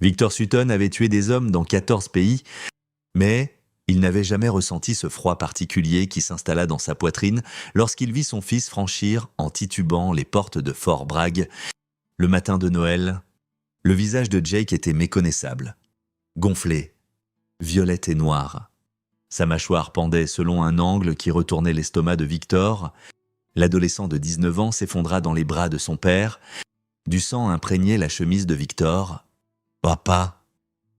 Victor Sutton avait tué des hommes dans 14 pays, mais il n'avait jamais ressenti ce froid particulier qui s'installa dans sa poitrine lorsqu'il vit son fils franchir, en titubant, les portes de Fort Bragg. Le matin de Noël, le visage de Jake était méconnaissable, gonflé, violette et noir. Sa mâchoire pendait selon un angle qui retournait l'estomac de Victor. L'adolescent de 19 ans s'effondra dans les bras de son père. Du sang imprégnait la chemise de Victor. « Papa !»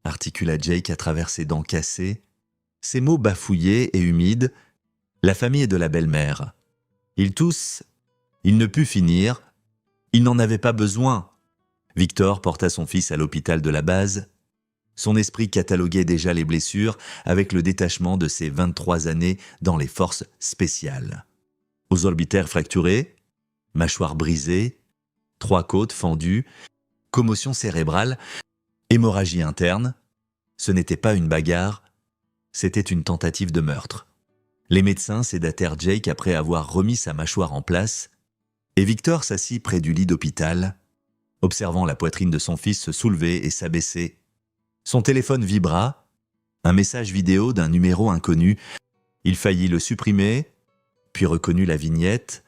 articula Jake à travers ses dents cassées. Ses mots bafouillés et humides. La famille de la belle-mère. Ils tous, il ne put finir. Il n'en avait pas besoin. Victor porta son fils à l'hôpital de la base. Son esprit cataloguait déjà les blessures avec le détachement de ses 23 années dans les forces spéciales. Aux orbitaires fracturés, mâchoire brisée, 3 côtes fendues, commotion cérébrale, hémorragie interne. Ce n'était pas une bagarre, c'était une tentative de meurtre. Les médecins sédatèrent Jake après avoir remis sa mâchoire en place, et Victor s'assit près du lit d'hôpital, observant la poitrine de son fils se soulever et s'abaisser. Son téléphone vibra, un message vidéo d'un numéro inconnu. Il faillit le supprimer, puis reconnut la vignette,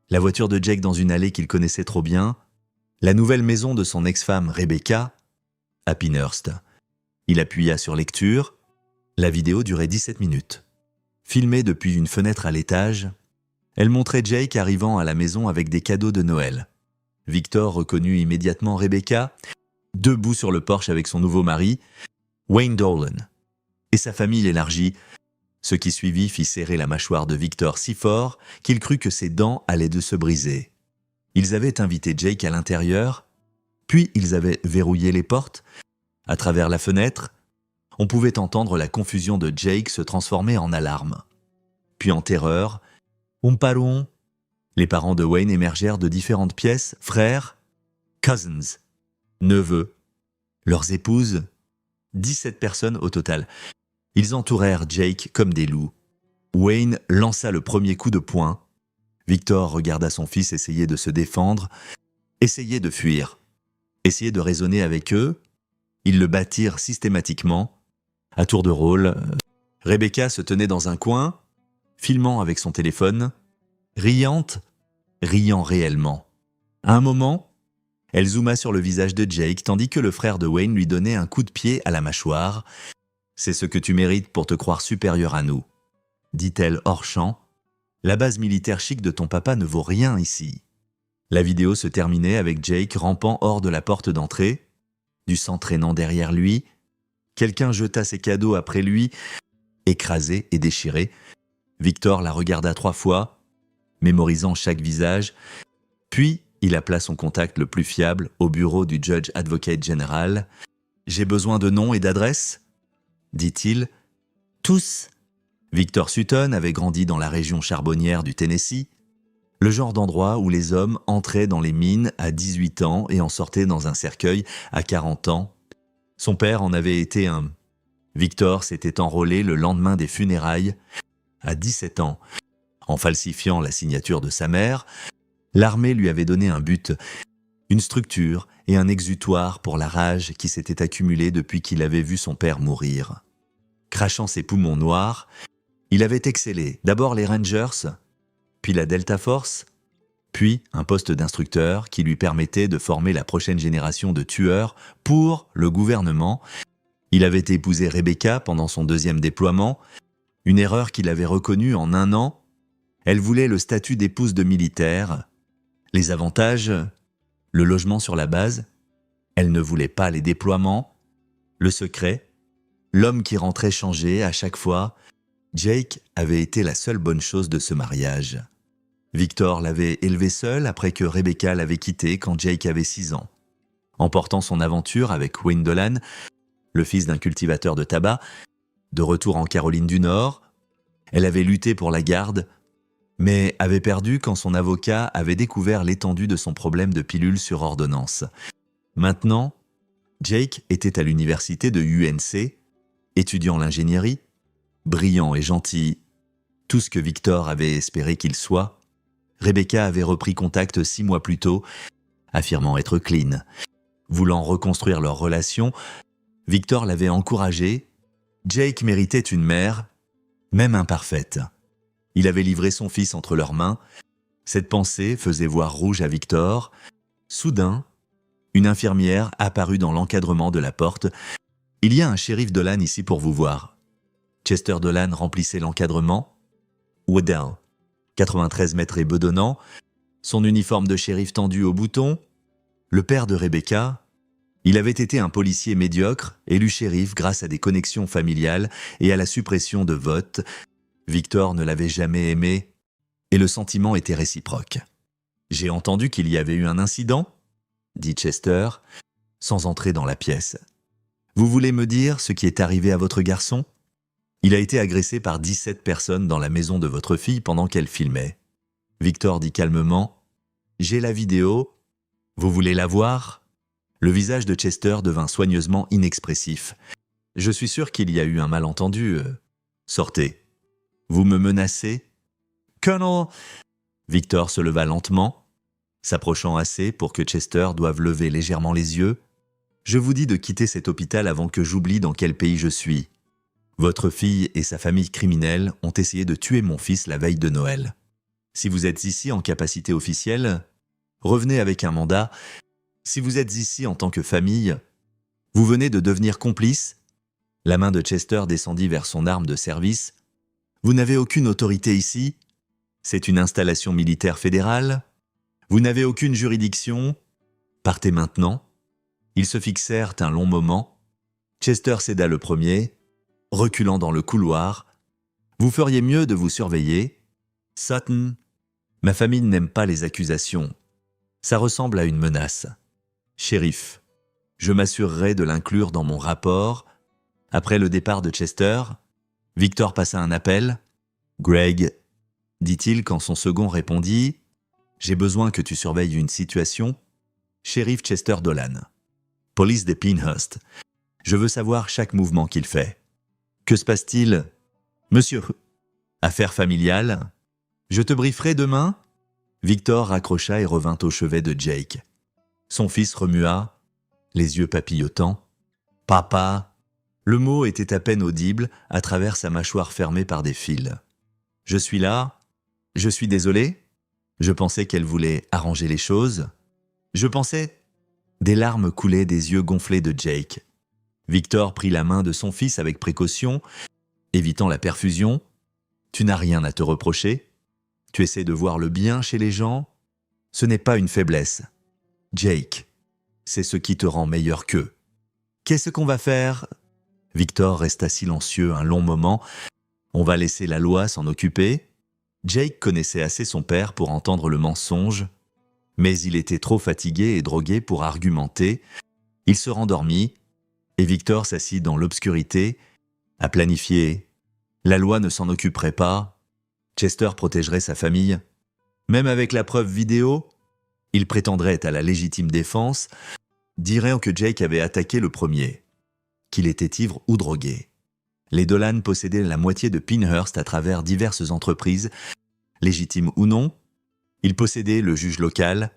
la voiture de Jake dans une allée qu'il connaissait trop bien, la nouvelle maison de son ex-femme Rebecca, à Pinehurst. Il appuya sur lecture. La vidéo durait 17 minutes. Filmée depuis une fenêtre à l'étage, elle montrait Jake arrivant à la maison avec des cadeaux de Noël. Victor reconnut immédiatement Rebecca, debout sur le porche avec son nouveau mari, Wayne Dolan, et sa famille élargie. Ce qui suivit fit serrer la mâchoire de Victor si fort qu'il crut que ses dents allaient de se briser. Ils avaient invité Jake à l'intérieur, puis ils avaient verrouillé les portes. À travers la fenêtre, on pouvait entendre la confusion de Jake se transformer en alarme. Puis en terreur, Umparon. Les parents de Wayne émergèrent de différentes pièces, frères, cousins, neveux, leurs épouses, 17 personnes au total. Ils entourèrent Jake comme des loups. Wayne lança le premier coup de poing. Victor regarda son fils essayer de se défendre, essayer de fuir, essayer de raisonner avec eux. Ils le battirent systématiquement. À tour de rôle, Rebecca se tenait dans un coin, filmant avec son téléphone, riant réellement. À un moment, elle zooma sur le visage de Jake tandis que le frère de Wayne lui donnait un coup de pied à la mâchoire. « C'est ce que tu mérites pour te croire supérieur à nous », dit-elle hors champ. « La base militaire chic de ton papa ne vaut rien ici. » La vidéo se terminait avec Jake rampant hors de la porte d'entrée, du sang traînant derrière lui. Quelqu'un jeta ses cadeaux après lui, écrasé et déchiré. Victor la regarda 3 fois, mémorisant chaque visage, puis il appela son contact le plus fiable au bureau du Judge Advocate General. « J'ai besoin de noms et d'adresses ?» dit-il. « Tous !» Victor Sutton avait grandi dans la région charbonnière du Tennessee, le genre d'endroit où les hommes entraient dans les mines à 18 ans et en sortaient dans un cercueil à 40 ans. Son père en avait été un. Victor s'était enrôlé le lendemain des funérailles, à 17 ans. En falsifiant la signature de sa mère, l'armée lui avait donné un but, une structure et un exutoire pour la rage qui s'était accumulée depuis qu'il avait vu son père mourir. Crachant ses poumons noirs, il avait excellé d'abord les Rangers, puis la Delta Force, puis un poste d'instructeur qui lui permettait de former la prochaine génération de tueurs pour le gouvernement. Il avait épousé Rebecca pendant son 2e déploiement, une erreur qu'il avait reconnue en 1 an. Elle voulait le statut d'épouse de militaire, les avantages, le logement sur la base. Elle ne voulait pas les déploiements, le secret, l'homme qui rentrait changé à chaque fois. Jake avait été la seule bonne chose de ce mariage. Victor l'avait élevé seul après que Rebecca l'avait quitté quand Jake avait 6 ans. Emportant son aventure avec Wayne Dolan, le fils d'un cultivateur de tabac, de retour en Caroline du Nord, elle avait lutté pour la garde, mais avait perdu quand son avocat avait découvert l'étendue de son problème de pilules sur ordonnance. Maintenant, Jake était à l'université de UNC, étudiant l'ingénierie, brillant et gentil, tout ce que Victor avait espéré qu'il soit. Rebecca avait repris contact 6 mois plus tôt, affirmant être clean. Voulant reconstruire leur relation, Victor l'avait encouragé. Jake méritait une mère, même imparfaite. Il avait livré son fils entre leurs mains. Cette pensée faisait voir rouge à Victor. Soudain, une infirmière apparut dans l'encadrement de la porte. « Il y a un shérif Dolan ici pour vous voir. » Chester Dolan remplissait l'encadrement. Waddell, 93 mètres et bedonnant, son uniforme de shérif tendu au bouton. Le père de Rebecca, il avait été un policier médiocre, élu shérif grâce à des connexions familiales et à la suppression de votes. Victor ne l'avait jamais aimé et le sentiment était réciproque. « J'ai entendu qu'il y avait eu un incident ?» dit Chester, sans entrer dans la pièce. « Vous voulez me dire ce qui est arrivé à votre garçon ? Il a été agressé par 17 personnes dans la maison de votre fille pendant qu'elle filmait. » Victor dit calmement « J'ai la vidéo. Vous voulez la voir ?» Le visage de Chester devint soigneusement inexpressif. « Je suis sûr qu'il y a eu un malentendu. Sortez. Vous me menacez ?»« Colonel !» Victor se leva lentement, s'approchant assez pour que Chester doive lever légèrement les yeux. « Je vous dis de quitter cet hôpital avant que j'oublie dans quel pays je suis. Votre fille et sa famille criminelle ont essayé de tuer mon fils la veille de Noël. Si vous êtes ici en capacité officielle, revenez avec un mandat. Si vous êtes ici en tant que famille, vous venez de devenir complice. » La main de Chester descendit vers son arme de service. « Vous n'avez aucune autorité ici. C'est une installation militaire fédérale. Vous n'avez aucune juridiction. Partez maintenant. » Ils se fixèrent un long moment. Chester céda le premier, reculant dans le couloir. « Vous feriez mieux de vous surveiller. Sutton, ma famille n'aime pas les accusations. Ça ressemble à une menace. Shérif, je m'assurerai de l'inclure dans mon rapport. » Après le départ de Chester, Victor passa un appel. « Greg, » dit-il quand son second répondit, « j'ai besoin que tu surveilles une situation. Shérif Chester Dolan. Police de Pinehurst. Je veux savoir chaque mouvement qu'il fait. Que se passe-t-il, monsieur? Affaire familiale. Je te brieferai demain ?» Victor raccrocha et revint au chevet de Jake. Son fils remua, les yeux papillotants. « Papa !» Le mot était à peine audible à travers sa mâchoire fermée par des fils. « Je suis là. Je suis désolé. Je pensais qu'elle voulait arranger les choses. Je pensais... » Des larmes coulaient des yeux gonflés de Jake. Victor prit la main de son fils avec précaution, évitant la perfusion. « Tu n'as rien à te reprocher. Tu essaies de voir le bien chez les gens. Ce n'est pas une faiblesse. Jake, c'est ce qui te rend meilleur qu'eux. Qu'est-ce qu'on va faire ?» Victor resta silencieux un long moment. « On va laisser la loi s'en occuper. » Jake connaissait assez son père pour entendre le mensonge, mais il était trop fatigué et drogué pour argumenter. Il se rendormit, et Victor s'assit dans l'obscurité, à planifier. La loi ne s'en occuperait pas. Chester protégerait sa famille. Même avec la preuve vidéo, il prétendrait à la légitime défense, dirait que Jake avait attaqué le premier, qu'il était ivre ou drogué. Les Dolan possédaient la moitié de Pinehurst à travers diverses entreprises, légitimes ou non. Ils possédaient le juge local,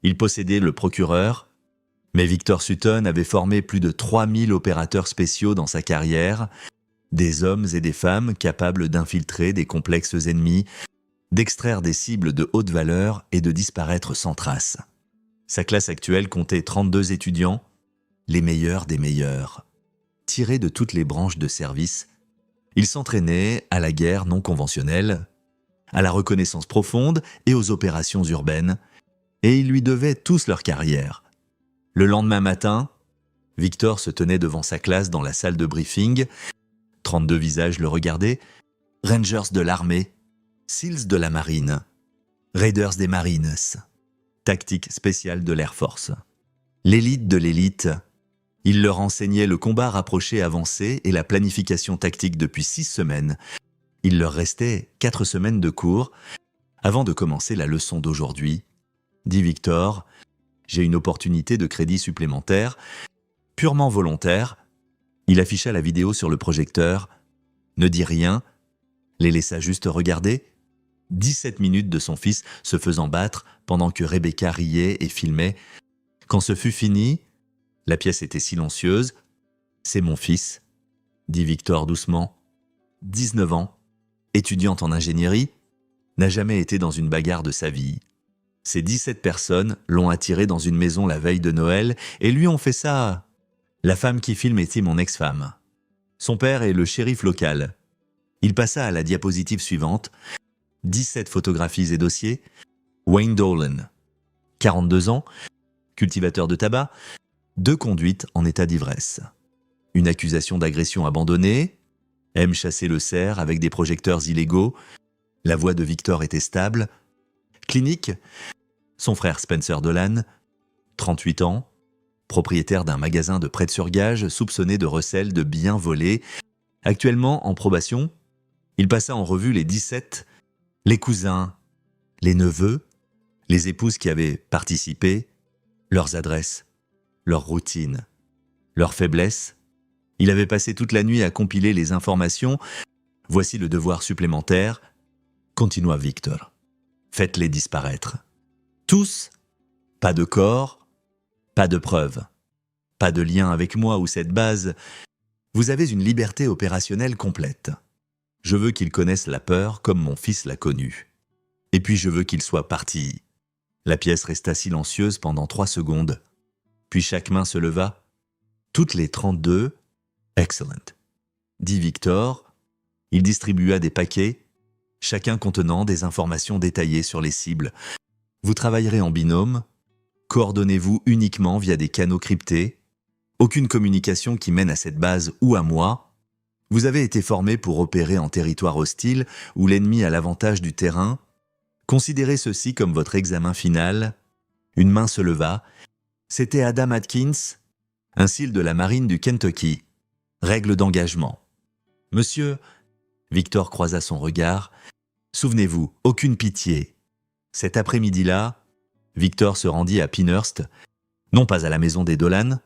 ils possédaient le procureur, mais Victor Sutton avait formé plus de 3000 opérateurs spéciaux dans sa carrière, des hommes et des femmes capables d'infiltrer des complexes ennemis, d'extraire des cibles de haute valeur et de disparaître sans trace. Sa classe actuelle comptait 32 étudiants, les meilleurs des meilleurs. Tirés de toutes les branches de service, ils s'entraînaient à la guerre non conventionnelle, à la reconnaissance profonde et aux opérations urbaines, et ils lui devaient tous leur carrière. Le lendemain matin, Victor se tenait devant sa classe dans la salle de briefing. 32 visages le regardaient. Rangers de l'armée, SEALs de la marine, Raiders des Marines, tactique spéciale de l'Air Force. L'élite de l'élite. Il leur enseignait le combat rapproché avancé et la planification tactique depuis 6 semaines. Il leur restait 4 semaines de cours avant de commencer la leçon d'aujourd'hui. Dit Victor, j'ai une opportunité de crédit supplémentaire, purement volontaire. Il afficha la vidéo sur le projecteur, ne dit rien, les laissa juste regarder. 17 minutes de son fils se faisant battre pendant que Rebecca riait et filmait. Quand ce fut fini, La pièce était silencieuse. « C'est mon fils », dit Victor doucement. 19 ans, étudiante en ingénierie, n'a jamais été dans une bagarre de sa vie. Ces 17 personnes l'ont attiré dans une maison la veille de Noël et lui ont fait ça. La femme qui filme était mon ex-femme. Son père est le shérif local. Il passa à la diapositive suivante. 17 photographies et dossiers. Wayne Dolan, 42 ans, cultivateur de tabac, 2 conduites en état d'ivresse. Une accusation d'agression abandonnée, aime chasser le cerf avec des projecteurs illégaux. La voix de Victor était stable. Clinique, son frère Spencer Dolan, 38 ans, propriétaire d'un magasin de prêt-sur-gage soupçonné de recel de biens volés. Actuellement en probation, il passa en revue les 17, les cousins, les neveux, les épouses qui avaient participé, leurs adresses, leurs routines, leurs faiblesses. Il avait passé toute la nuit à compiler les informations. Voici le devoir supplémentaire. Continua Victor. Faites-les disparaître. Tous, pas de corps, pas de preuves, pas de lien avec moi ou cette base. Vous avez une liberté opérationnelle complète. Je veux qu'ils connaissent la peur comme mon fils l'a connue. Et puis je veux qu'ils soient partis. La pièce resta silencieuse pendant 3 secondes. Puis chaque main se leva. Toutes les 32, excellent, dit Victor. Il distribua des paquets, chacun contenant des informations détaillées sur les cibles. Vous travaillerez en binôme. Coordonnez-vous uniquement via des canaux cryptés. Aucune communication qui mène à cette base ou à moi. Vous avez été formé pour opérer en territoire hostile où l'ennemi a l'avantage du terrain. Considérez ceci comme votre examen final. Une main se leva. C'était Adam Atkins, un SEAL de la marine du Kentucky. Règle d'engagement. Monsieur, Victor croisa son regard. Souvenez-vous, aucune pitié. Cet après-midi-là, Victor se rendit à Pinehurst, non pas à la maison des Dolan,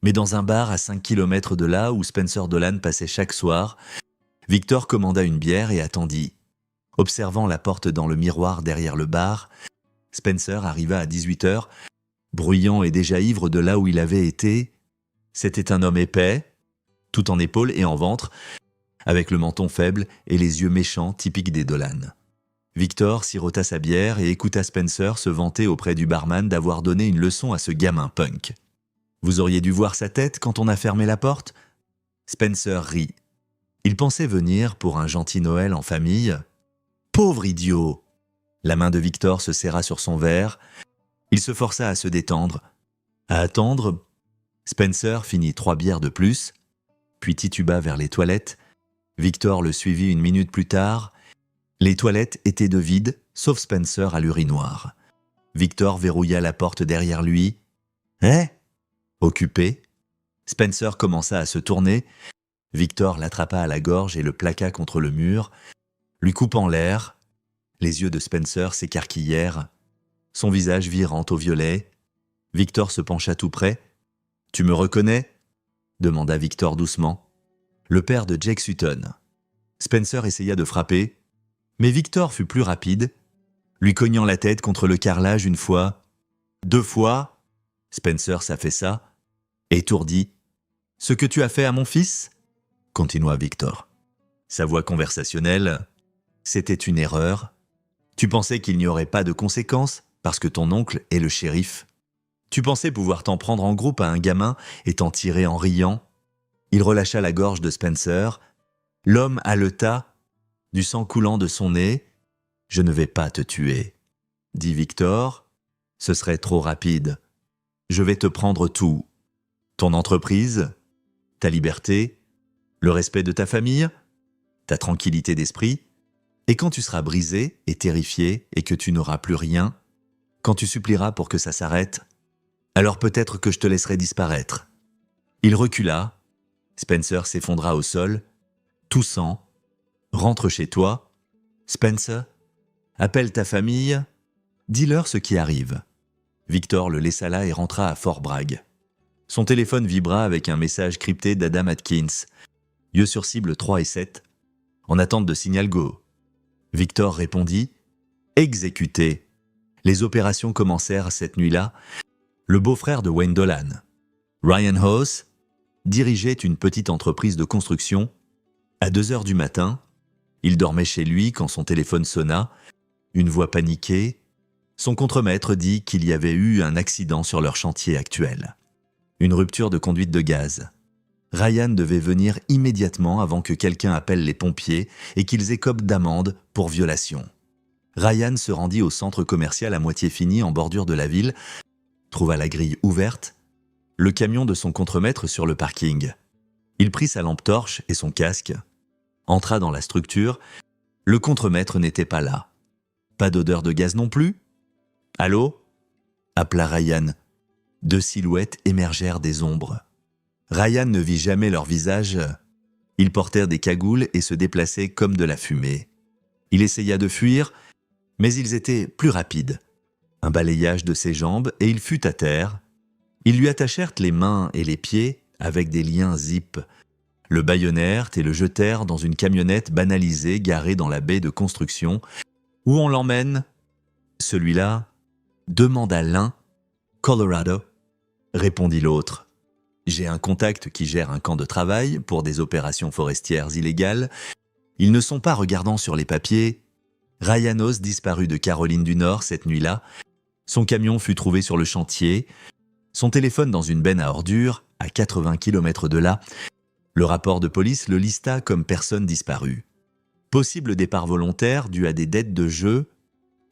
mais dans un bar à 5 km de là où Spencer Dolan passait chaque soir. Victor commanda une bière et attendit. Observant la porte dans le miroir derrière le bar, Spencer arriva à 18h, bruyant et déjà ivre de là où il avait été. C'était un homme épais, tout en épaules et en ventre, avec le menton faible et les yeux méchants typiques des Dolan. Victor sirota sa bière et écouta Spencer se vanter auprès du barman d'avoir donné une leçon à ce gamin punk. « Vous auriez dû voir sa tête quand on a fermé la porte ?» Spencer rit. Il pensait venir pour un gentil Noël en famille. « Pauvre idiot !» La main de Victor se serra sur son verre. Il se força à se détendre. À attendre, Spencer finit 3 bières de plus, puis tituba vers les toilettes. Victor le suivit 1 minute plus tard. Les toilettes étaient de vide, sauf Spencer à l'urinoir. Victor verrouilla la porte derrière lui. « Hein ?» Occupé. Spencer commença à se tourner. Victor l'attrapa à la gorge et le plaqua contre le mur, lui coupant l'air. Les yeux de Spencer s'écarquillèrent, son visage virant au violet. Victor se pencha tout près. « Tu me reconnais ?» demanda Victor doucement. Le père de Jake Sutton. Spencer essaya de frapper, mais Victor fut plus rapide, lui cognant la tête contre le carrelage 1 fois, 2 fois. Spencer s'affaissa, étourdi. « Ce que tu as fait à mon fils ?» continua Victor. Sa voix conversationnelle. « C'était une erreur. Tu pensais qu'il n'y aurait pas de conséquences parce que ton oncle est le shérif. Tu pensais pouvoir t'en prendre en groupe à un gamin et t'en tirer en riant. » Il relâcha la gorge de Spencer. L'homme haleta, du sang coulant de son nez. « Je ne vais pas te tuer, » dit Victor. « Ce serait trop rapide. Je vais te prendre tout. Ton entreprise, ta liberté, le respect de ta famille, ta tranquillité d'esprit. Et quand tu seras brisé et terrifié et que tu n'auras plus rien, quand tu supplieras pour que ça s'arrête, alors peut-être que je te laisserai disparaître. » Il recula. Spencer s'effondra au sol, toussant. « Rentre chez toi. Spencer, appelle ta famille. Dis-leur ce qui arrive. » Victor le laissa là et rentra à Fort Bragg. Son téléphone vibra avec un message crypté d'Adam Atkins. Yeux sur cible 3 et 7. En attente de signal go. Victor répondit « Exécuté ». Les opérations commencèrent cette nuit-là. Le beau-frère de Wayne Dolan. Ryan House dirigeait une petite entreprise de construction. À 2 heures du matin, il dormait chez lui quand son téléphone sonna. Une voix paniquée. Son contremaître dit qu'il y avait eu un accident sur leur chantier actuel. Une rupture de conduite de gaz. Ryan devait venir immédiatement avant que quelqu'un appelle les pompiers et qu'ils écopent d'amende pour violation. Ryan se rendit au centre commercial à moitié fini en bordure de la ville, trouva la grille ouverte, le camion de son contremaître sur le parking. Il prit sa lampe torche et son casque, entra dans la structure. Le contremaître n'était pas là. Pas d'odeur de gaz non plus. « Allô ?» appela Ryan. 2 silhouettes émergèrent des ombres. Ryan ne vit jamais leur visage. Ils portèrent des cagoules et se déplaçaient comme de la fumée. Il essaya de fuir, mais ils étaient plus rapides. Un balayage de ses jambes et il fut à terre. Ils lui attachèrent les mains et les pieds avec des liens zip, le bâillonnèrent et le jetèrent dans une camionnette banalisée garée dans la baie de construction. « Où on l'emmène ?» Celui-là demanda l'un. « Colorado », répondit l'autre. « J'ai un contact qui gère un camp de travail pour des opérations forestières illégales. Ils ne sont pas regardants sur les papiers. » Ryan House disparut de Caroline du Nord cette nuit-là. Son camion fut trouvé sur le chantier, son téléphone dans une benne à ordures, à 80 km de là. Le rapport de police le lista comme personne disparue. Possible départ volontaire dû à des dettes de jeu,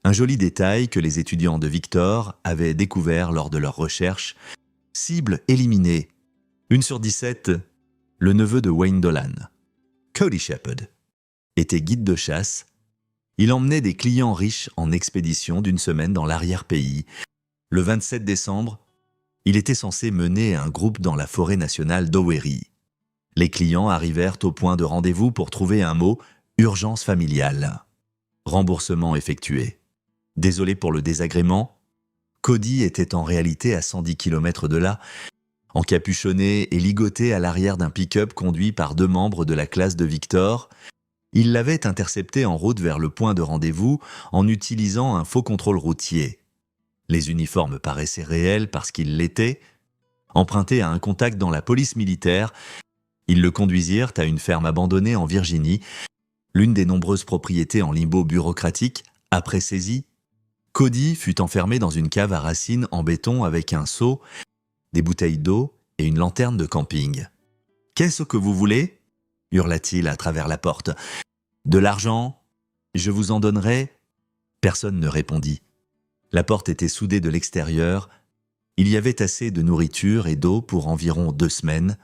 un joli détail que les étudiants de Victor avaient découvert lors de leurs recherches. Cible éliminée. 1 sur 17, le neveu de Wayne Dolan. Cody Shepard était guide de chasse. Il emmenait des clients riches en expédition d'1 semaine dans l'arrière-pays. Le 27 décembre, il était censé mener un groupe dans la forêt nationale d'Owery. Les clients arrivèrent au point de rendez-vous pour trouver un mot « urgence familiale ». Remboursement effectué. Désolé pour le désagrément, Cody était en réalité à 110 km de là, encapuchonné et ligoté à l'arrière d'un pick-up conduit par 2 membres de la classe de Victor. Il l'avait intercepté en route vers le point de rendez-vous en utilisant un faux contrôle routier. Les uniformes paraissaient réels parce qu'ils l'étaient. Empruntés à un contact dans la police militaire, ils le conduisirent à une ferme abandonnée en Virginie, l'une des nombreuses propriétés en limbo bureaucratique. Après saisie, Cody fut enfermé dans une cave à racines en béton avec un seau, des bouteilles d'eau et une lanterne de camping. « Qu'est-ce que vous voulez ?» hurla-t-il à travers la porte. « De l'argent ? Je vous en donnerai ?» Personne ne répondit. La porte était soudée de l'extérieur. Il y avait assez de nourriture et d'eau pour environ 2 semaines.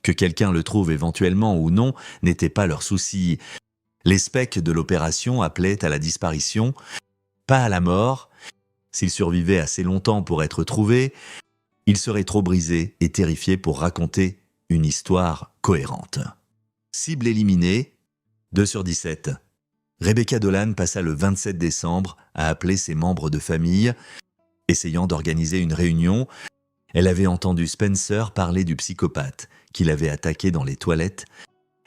Que quelqu'un le trouve éventuellement ou non n'était pas leur souci. Les specs de l'opération appelaient à la disparition, pas à la mort. S'il survivait assez longtemps pour être trouvé, il serait trop brisé et terrifié pour raconter une histoire cohérente. Cible éliminée, 2 sur 17. Rebecca Dolan passa le 27 décembre à appeler ses membres de famille. Essayant d'organiser une réunion, elle avait entendu Spencer parler du psychopathe qui l'avait attaqué dans les toilettes.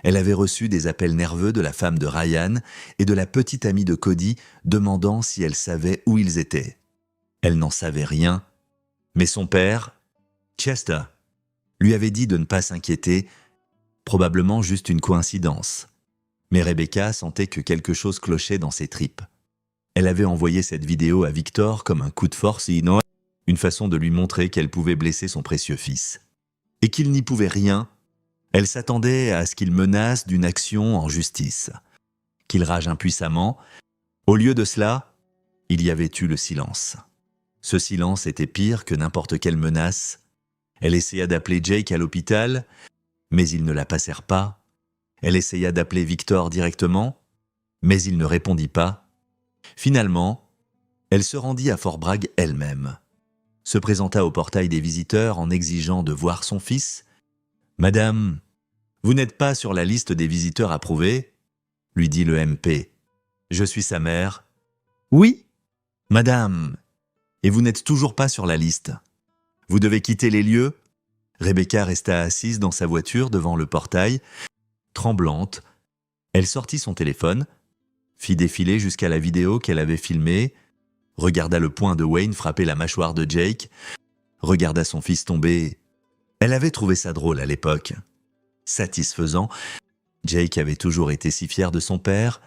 Elle avait reçu des appels nerveux de la femme de Ryan et de la petite amie de Cody demandant si elle savait où ils étaient. Elle n'en savait rien, mais son père, Chester, lui avait dit de ne pas s'inquiéter, probablement juste une coïncidence. Mais Rebecca sentait que quelque chose clochait dans ses tripes. Elle avait envoyé cette vidéo à Victor comme un coup de force et une façon de lui montrer qu'elle pouvait blesser son précieux fils. Et qu'il n'y pouvait rien. Elle s'attendait à ce qu'il menace d'une action en justice, qu'il rage impuissamment. Au lieu de cela, il y avait eu le silence. Ce silence était pire que n'importe quelle menace. Elle essaya d'appeler Jake à l'hôpital, mais ils ne la passèrent pas. Elle essaya d'appeler Victor directement, mais il ne répondit pas. Finalement, elle se rendit à Fort Bragg elle-même, se présenta au portail des visiteurs en exigeant de voir son fils. « Madame, vous n'êtes pas sur la liste des visiteurs approuvés ?» lui dit le MP. « Je suis sa mère. »« Oui, madame. Et vous n'êtes toujours pas sur la liste. Vous devez quitter les lieux. » Rebecca resta assise dans sa voiture devant le portail. Tremblante, elle sortit son téléphone, fit défiler jusqu'à la vidéo qu'elle avait filmée, regarda le poing de Wayne frapper la mâchoire de Jake, regarda son fils tomber Elle avait trouvé ça drôle à l'époque. Satisfaisant, Jake avait toujours été si fier de son père,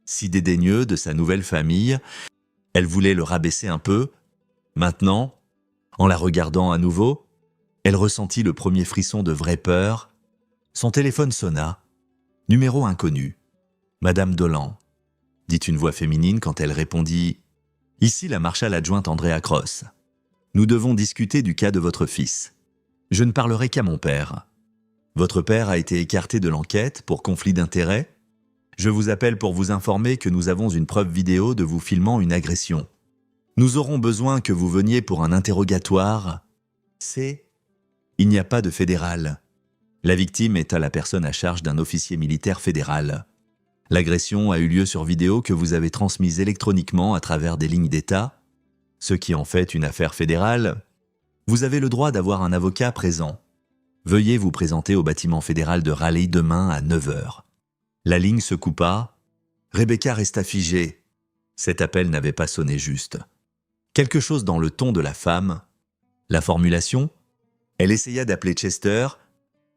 si dédaigneux de sa nouvelle famille. Elle voulait le rabaisser un peu. Maintenant, en la regardant à nouveau, elle ressentit le premier frisson de vraie peur. Son téléphone sonna. Numéro inconnu. Madame Dolan, dit une voix féminine quand elle répondit « Ici la marshal adjointe Andrea Cross. Nous devons discuter du cas de votre fils. Je ne parlerai qu'à mon père. Votre père a été écarté de l'enquête pour conflit d'intérêts. Je vous appelle pour vous informer que nous avons une preuve vidéo de vous filmant une agression. Nous aurons besoin que vous veniez pour un interrogatoire. Il n'y a pas de fédéral. La victime est à la personne à charge d'un officier militaire fédéral. L'agression a eu lieu sur vidéo que vous avez transmise électroniquement à travers des lignes d'État, ce qui en fait une affaire fédérale. Vous avez le droit d'avoir un avocat présent. Veuillez vous présenter au bâtiment fédéral de Raleigh demain à 9h. La ligne se coupa. Rebecca resta figée. Cet appel n'avait pas sonné juste. Quelque chose dans le ton de la femme. La formulation. Elle essaya d'appeler Chester,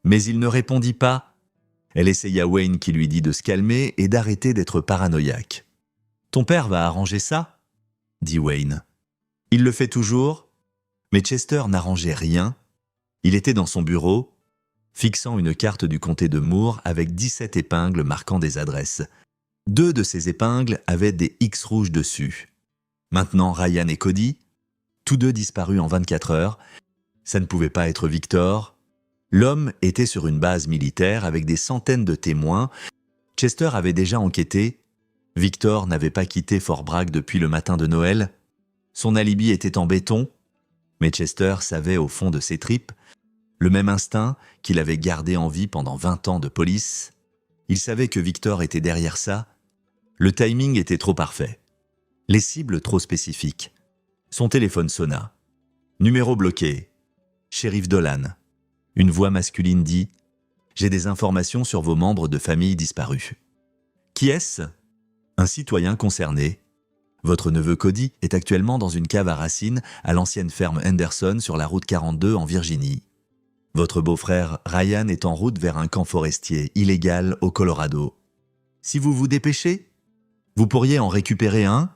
mais il ne répondit pas. Elle essaya Wayne qui lui dit de se calmer et d'arrêter d'être paranoïaque. « Ton père va arranger ça ?» dit Wayne. « Il le fait toujours ?» Mais Chester n'arrangeait rien. Il était dans son bureau, fixant une carte du comté de Moore avec 17 épingles marquant des adresses. 2 de ces épingles avaient des X rouges dessus. Maintenant Ryan et Cody, tous deux disparus en 24 heures. Ça ne pouvait pas être Victor. L'homme était sur une base militaire avec des centaines de témoins. Chester avait déjà enquêté. Victor n'avait pas quitté Fort Bragg depuis le matin de Noël. Son alibi était en béton. Mais Chester savait au fond de ses tripes, le même instinct qu'il avait gardé en vie pendant 20 ans de police. Il savait que Victor était derrière ça. Le timing était trop parfait. Les cibles trop spécifiques. Son téléphone sonna. Numéro bloqué. Shérif Dolan. Une voix masculine dit « J'ai des informations sur vos membres de famille disparus. » Qui est-ce ? Un citoyen concerné. Votre neveu Cody est actuellement dans une cave à racines à l'ancienne ferme Henderson sur la route 42 en Virginie. Votre beau-frère Ryan est en route vers un camp forestier illégal au Colorado. Si vous vous dépêchez, vous pourriez en récupérer un,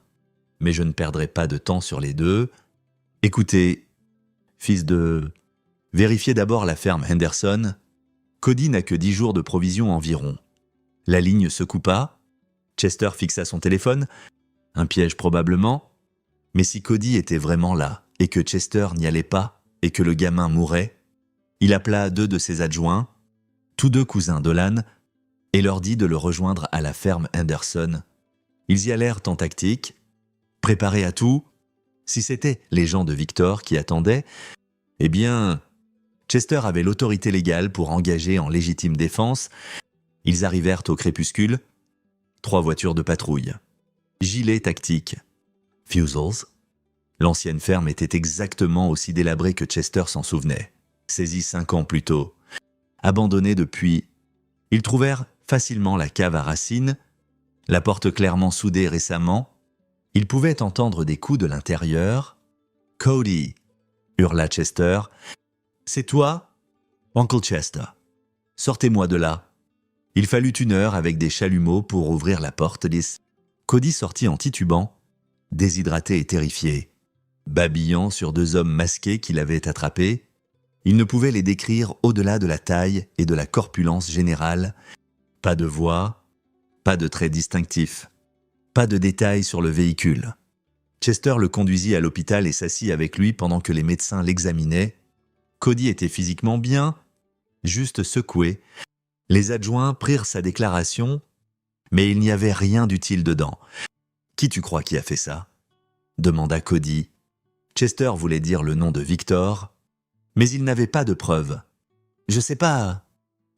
mais je ne perdrai pas de temps sur les deux. Écoutez, fils de... Vérifiez d'abord la ferme Henderson. Cody n'a que 10 jours de provisions environ. La ligne se coupa. Chester fixa son téléphone. Un piège probablement. Mais si Cody était vraiment là, et que Chester n'y allait pas, et que le gamin mourait, il appela 2 de ses adjoints, tous 2 cousins Dolan, et leur dit de le rejoindre à la ferme Henderson. Ils y allèrent en tactique, préparés à tout. Si c'était les gens de Victor qui attendaient, eh bien, Chester avait l'autorité légale pour engager en légitime défense. Ils arrivèrent au crépuscule. 3 voitures de patrouille. Gilets tactiques. Fusils. L'ancienne ferme était exactement aussi délabrée que Chester s'en souvenait. Saisie 5 ans plus tôt. Abandonnée depuis. Ils trouvèrent facilement la cave à racines, la porte clairement soudée récemment. Ils pouvaient entendre des coups de l'intérieur. « Cody !» hurla Chester. « C'est toi, Uncle Chester. Sortez-moi de là. » Il fallut 1 heure avec des chalumeaux pour ouvrir la porte lisse. Cody sortit en titubant, déshydraté et terrifié. Babillant sur 2 hommes masqués qu'il avait attrapés, il ne pouvait les décrire au-delà de la taille et de la corpulence générale. Pas de voix, pas de traits distinctifs, pas de détails sur le véhicule. Chester le conduisit à l'hôpital et s'assit avec lui pendant que les médecins l'examinaient. Cody était physiquement bien, juste secoué. Les adjoints prirent sa déclaration, mais il n'y avait rien d'utile dedans. « Qui tu crois qui a fait ça ?» demanda Cody. Chester voulait dire le nom de Victor, mais il n'avait pas de preuves. « Je sais pas,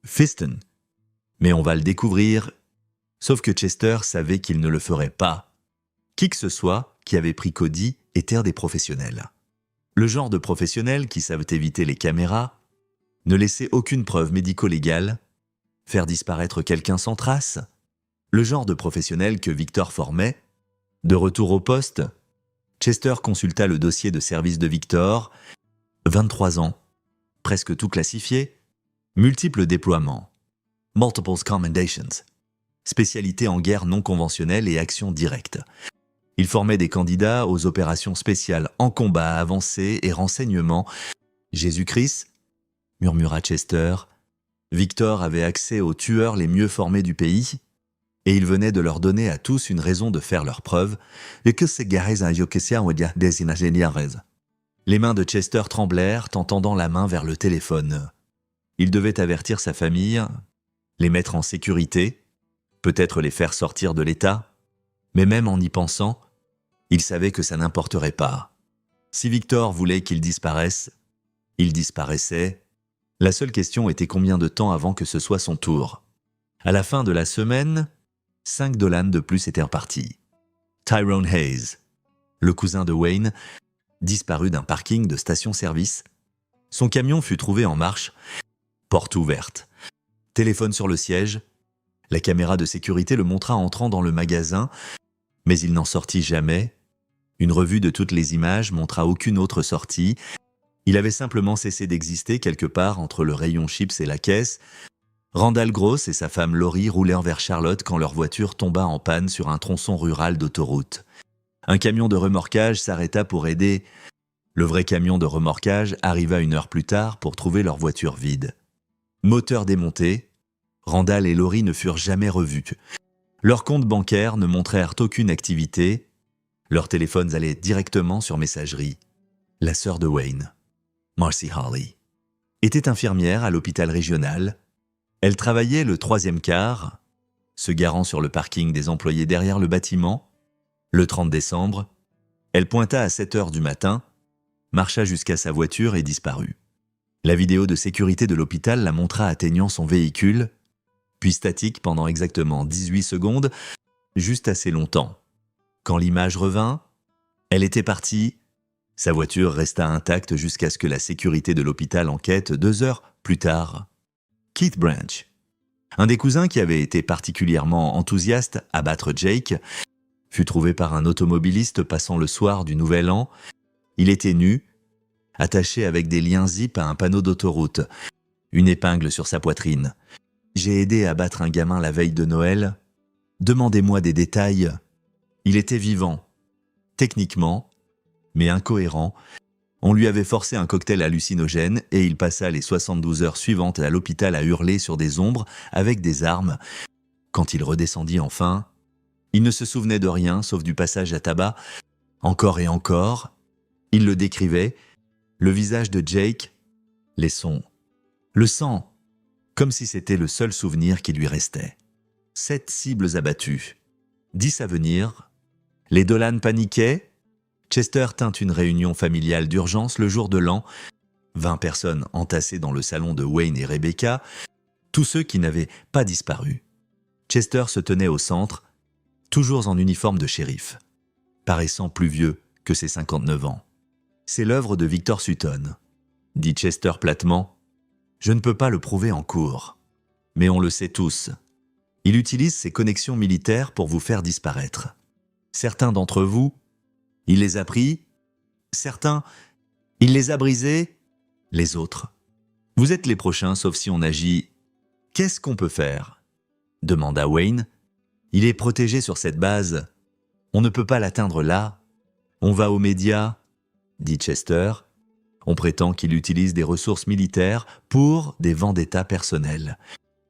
Fiston. Mais on va le découvrir. » Sauf que Chester savait qu'il ne le ferait pas. Qui que ce soit qui avait pris Cody étaient des professionnels. Le genre de professionnels qui savent éviter les caméras, ne laisser aucune preuve médico-légale, faire disparaître quelqu'un sans trace. Le genre de professionnels que Victor formait. De retour au poste, Chester consulta le dossier de service de Victor. 23 ans, presque tout classifié, multiples déploiements, multiple commendations, spécialité en guerre non conventionnelle et action directe. Il formait des candidats aux opérations spéciales en combat avancé et renseignement. Jésus-Christ, murmura Chester. Victor avait accès aux tueurs les mieux formés du pays, et il venait de leur donner à tous une raison de faire leurs preuves, et que ces garés à Yokesia ou des ingénieurs. Les mains de Chester tremblèrent en tendant la main vers le téléphone. Il devait avertir sa famille, les mettre en sécurité, peut-être les faire sortir de l'état, mais même en y pensant, il savait que ça n'importerait pas. Si Victor voulait qu'il disparaisse, il disparaissait. La seule question était combien de temps avant que ce soit son tour. À la fin de la semaine, 5 Dolan de plus étaient repartis. Tyrone Hayes, le cousin de Wayne, disparu d'un parking de station-service. Son camion fut trouvé en marche, porte ouverte. Téléphone sur le siège. La caméra de sécurité le montra entrant dans le magasin, mais il n'en sortit jamais. Une revue de toutes les images montra aucune autre sortie. Il avait simplement cessé d'exister quelque part entre le rayon chips et la caisse. Randall Gross et sa femme Laurie roulèrent vers Charlotte quand leur voiture tomba en panne sur un tronçon rural d'autoroute. Un camion de remorquage s'arrêta pour aider. Le vrai camion de remorquage arriva 1 heure plus tard pour trouver leur voiture vide. Moteur démonté, Randall et Laurie ne furent jamais revus. Leurs comptes bancaires ne montrèrent aucune activité. Leurs téléphones allaient directement sur messagerie. La sœur de Wayne, Marcy Holly, était infirmière à l'hôpital régional. Elle travaillait le 3e quart, se garant sur le parking des employés derrière le bâtiment. Le 30 décembre, elle pointa à 7 heures du matin, marcha jusqu'à sa voiture et disparut. La vidéo de sécurité de l'hôpital la montra atteignant son véhicule, puis statique pendant exactement 18 secondes, juste assez longtemps. Quand l'image revint, elle était partie. Sa voiture resta intacte jusqu'à ce que la sécurité de l'hôpital enquête 2 heures plus tard. Keith Branch, un des cousins qui avait été particulièrement enthousiaste à battre Jake, fut trouvé par un automobiliste passant le soir du Nouvel An. Il était nu, attaché avec des liens zip à un panneau d'autoroute, une épingle sur sa poitrine. « J'ai aidé à battre un gamin la veille de Noël. Demandez-moi des détails. » Il était vivant, techniquement, mais incohérent. On lui avait forcé un cocktail hallucinogène et il passa les 72 heures suivantes à l'hôpital à hurler sur des ombres avec des armes. Quand il redescendit enfin, il ne se souvenait de rien sauf du passage à tabac. Encore et encore, il le décrivait, le visage de Jake, les sons, le sang, comme si c'était le seul souvenir qui lui restait. 7 cibles abattues, 10 à venir. Les Dolan paniquaient. Chester tint une réunion familiale d'urgence le jour de l'an. 20 personnes entassées dans le salon de Wayne et Rebecca, tous ceux qui n'avaient pas disparu. Chester se tenait au centre, toujours en uniforme de shérif, paraissant plus vieux que ses 59 ans. « C'est l'œuvre de Victor Sutton », dit Chester platement. « Je ne peux pas le prouver en cours, mais on le sait tous. Il utilise ses connexions militaires pour vous faire disparaître. Certains d'entre vous, il les a pris. Certains, il les a brisés. Les autres, vous êtes les prochains sauf si on agit. Qu'est-ce qu'on peut faire ?» demanda Wayne. « Il est protégé sur cette base. On ne peut pas l'atteindre là. On va aux médias, » dit Chester. « On prétend qu'il utilise des ressources militaires pour des vendettas personnels.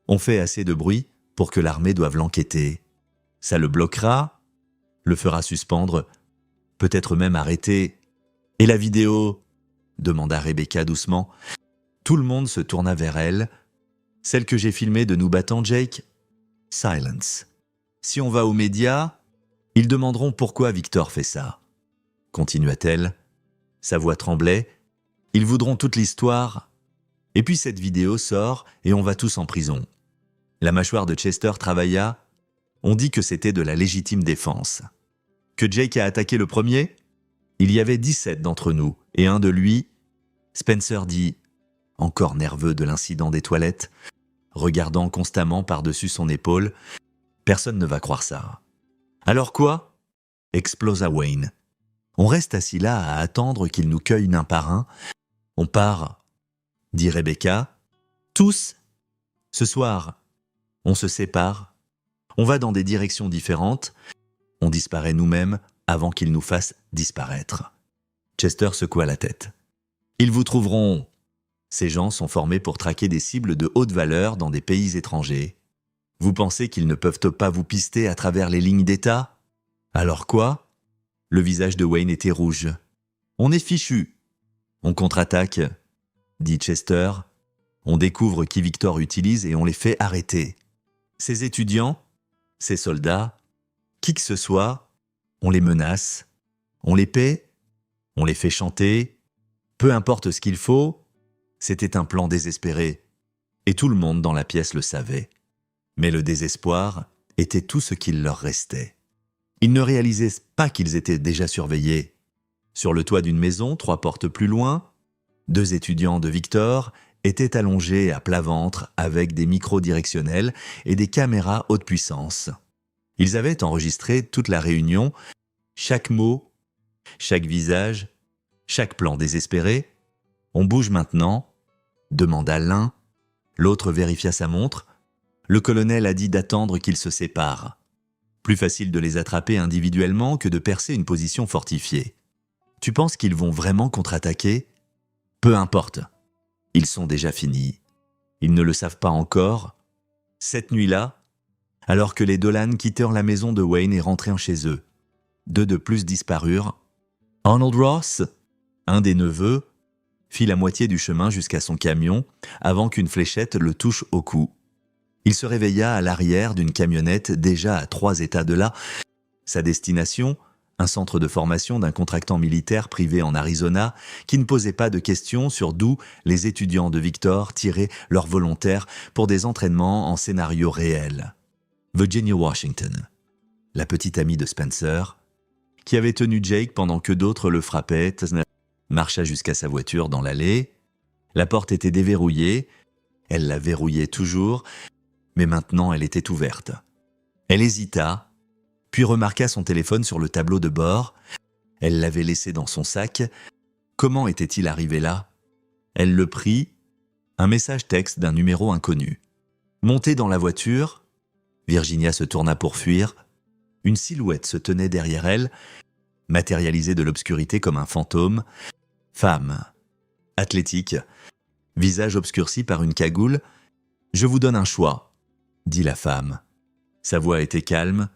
On fait assez de bruit pour que l'armée doive l'enquêter. Ça le bloquera, le fera suspendre, peut-être même arrêter. Et la vidéo ?» demanda Rebecca doucement. Tout le monde se tourna vers elle. « Celle que j'ai filmée de nous battant, Jake ?» Silence. « Si on va aux médias, ils demanderont pourquoi Victor fait ça. » Continua-t-elle. Sa voix tremblait. « Ils voudront toute l'histoire. Et puis cette vidéo sort et on va tous en prison. » La mâchoire de Chester travailla. On dit que c'était de la légitime défense. Que Jake a attaqué le premier ? Il y avait 17 d'entre nous, et un de lui, Spencer dit, encore nerveux de l'incident des toilettes, regardant constamment par-dessus son épaule. Personne ne va croire ça. Alors quoi ? Explosa Wayne. On reste assis là à attendre qu'il nous cueille un par un. On part. dit Rebecca. Tous. Ce soir, on se sépare. On va dans des directions différentes. On disparaît nous-mêmes avant qu'ils nous fassent disparaître. Chester secoua la tête. Ils vous trouveront. Ces gens sont formés pour traquer des cibles de haute valeur dans des pays étrangers. Vous pensez qu'ils ne peuvent pas vous pister à travers les lignes d'État? Alors quoi? Le visage de Wayne était rouge. On est fichu. On contre-attaque, dit Chester. On découvre qui Victor utilise et on les fait arrêter. Ces étudiants, ces soldats, qui que ce soit, on les menace, on les paie, on les fait chanter, peu importe ce qu'il faut. C'était un plan désespéré, et tout le monde dans la pièce le savait. Mais le désespoir était tout ce qu'il leur restait. Ils ne réalisaient pas qu'ils étaient déjà surveillés. Sur le toit d'une maison, 3 portes plus loin, 2 étudiants de Victor étaient allongés à plat ventre avec des micros directionnels et des caméras haute puissance. Ils avaient enregistré toute la réunion, chaque mot, chaque visage, chaque plan désespéré. On bouge maintenant, demanda l'un. L'autre vérifia sa montre. Le colonel a dit d'attendre qu'ils se séparent. Plus facile de les attraper individuellement que de percer une position fortifiée. Tu penses qu'ils vont vraiment contre-attaquer? Peu importe. Ils sont déjà finis. Ils ne le savent pas encore. Cette nuit-là, alors que les Dolan quittèrent la maison de Wayne et rentrèrent chez eux, 2 de plus disparurent. Arnold Ross, un des neveux, fit la moitié du chemin jusqu'à son camion avant qu'une fléchette le touche au cou. Il se réveilla à l'arrière d'une camionnette déjà à 3 états de là. Sa destination, un centre de formation d'un contractant militaire privé en Arizona qui ne posait pas de questions sur d'où les étudiants de Victor tiraient leurs volontaires pour des entraînements en scénario réel. Virginia Washington, la petite amie de Spencer, qui avait tenu Jake pendant que d'autres le frappaient, marcha jusqu'à sa voiture dans l'allée. La porte était déverrouillée, elle la verrouillait toujours, mais maintenant elle était ouverte. Elle hésita, puis remarqua son téléphone sur le tableau de bord. Elle l'avait laissé dans son sac. Comment était-il arrivé là? Elle le prit, un message texte d'un numéro inconnu. Montée dans la voiture, Virginia se tourna pour fuir. Une silhouette se tenait derrière elle, matérialisée de l'obscurité comme un fantôme. Femme, athlétique, visage obscurci par une cagoule. « Je vous donne un choix », dit la femme. Sa voix était calme,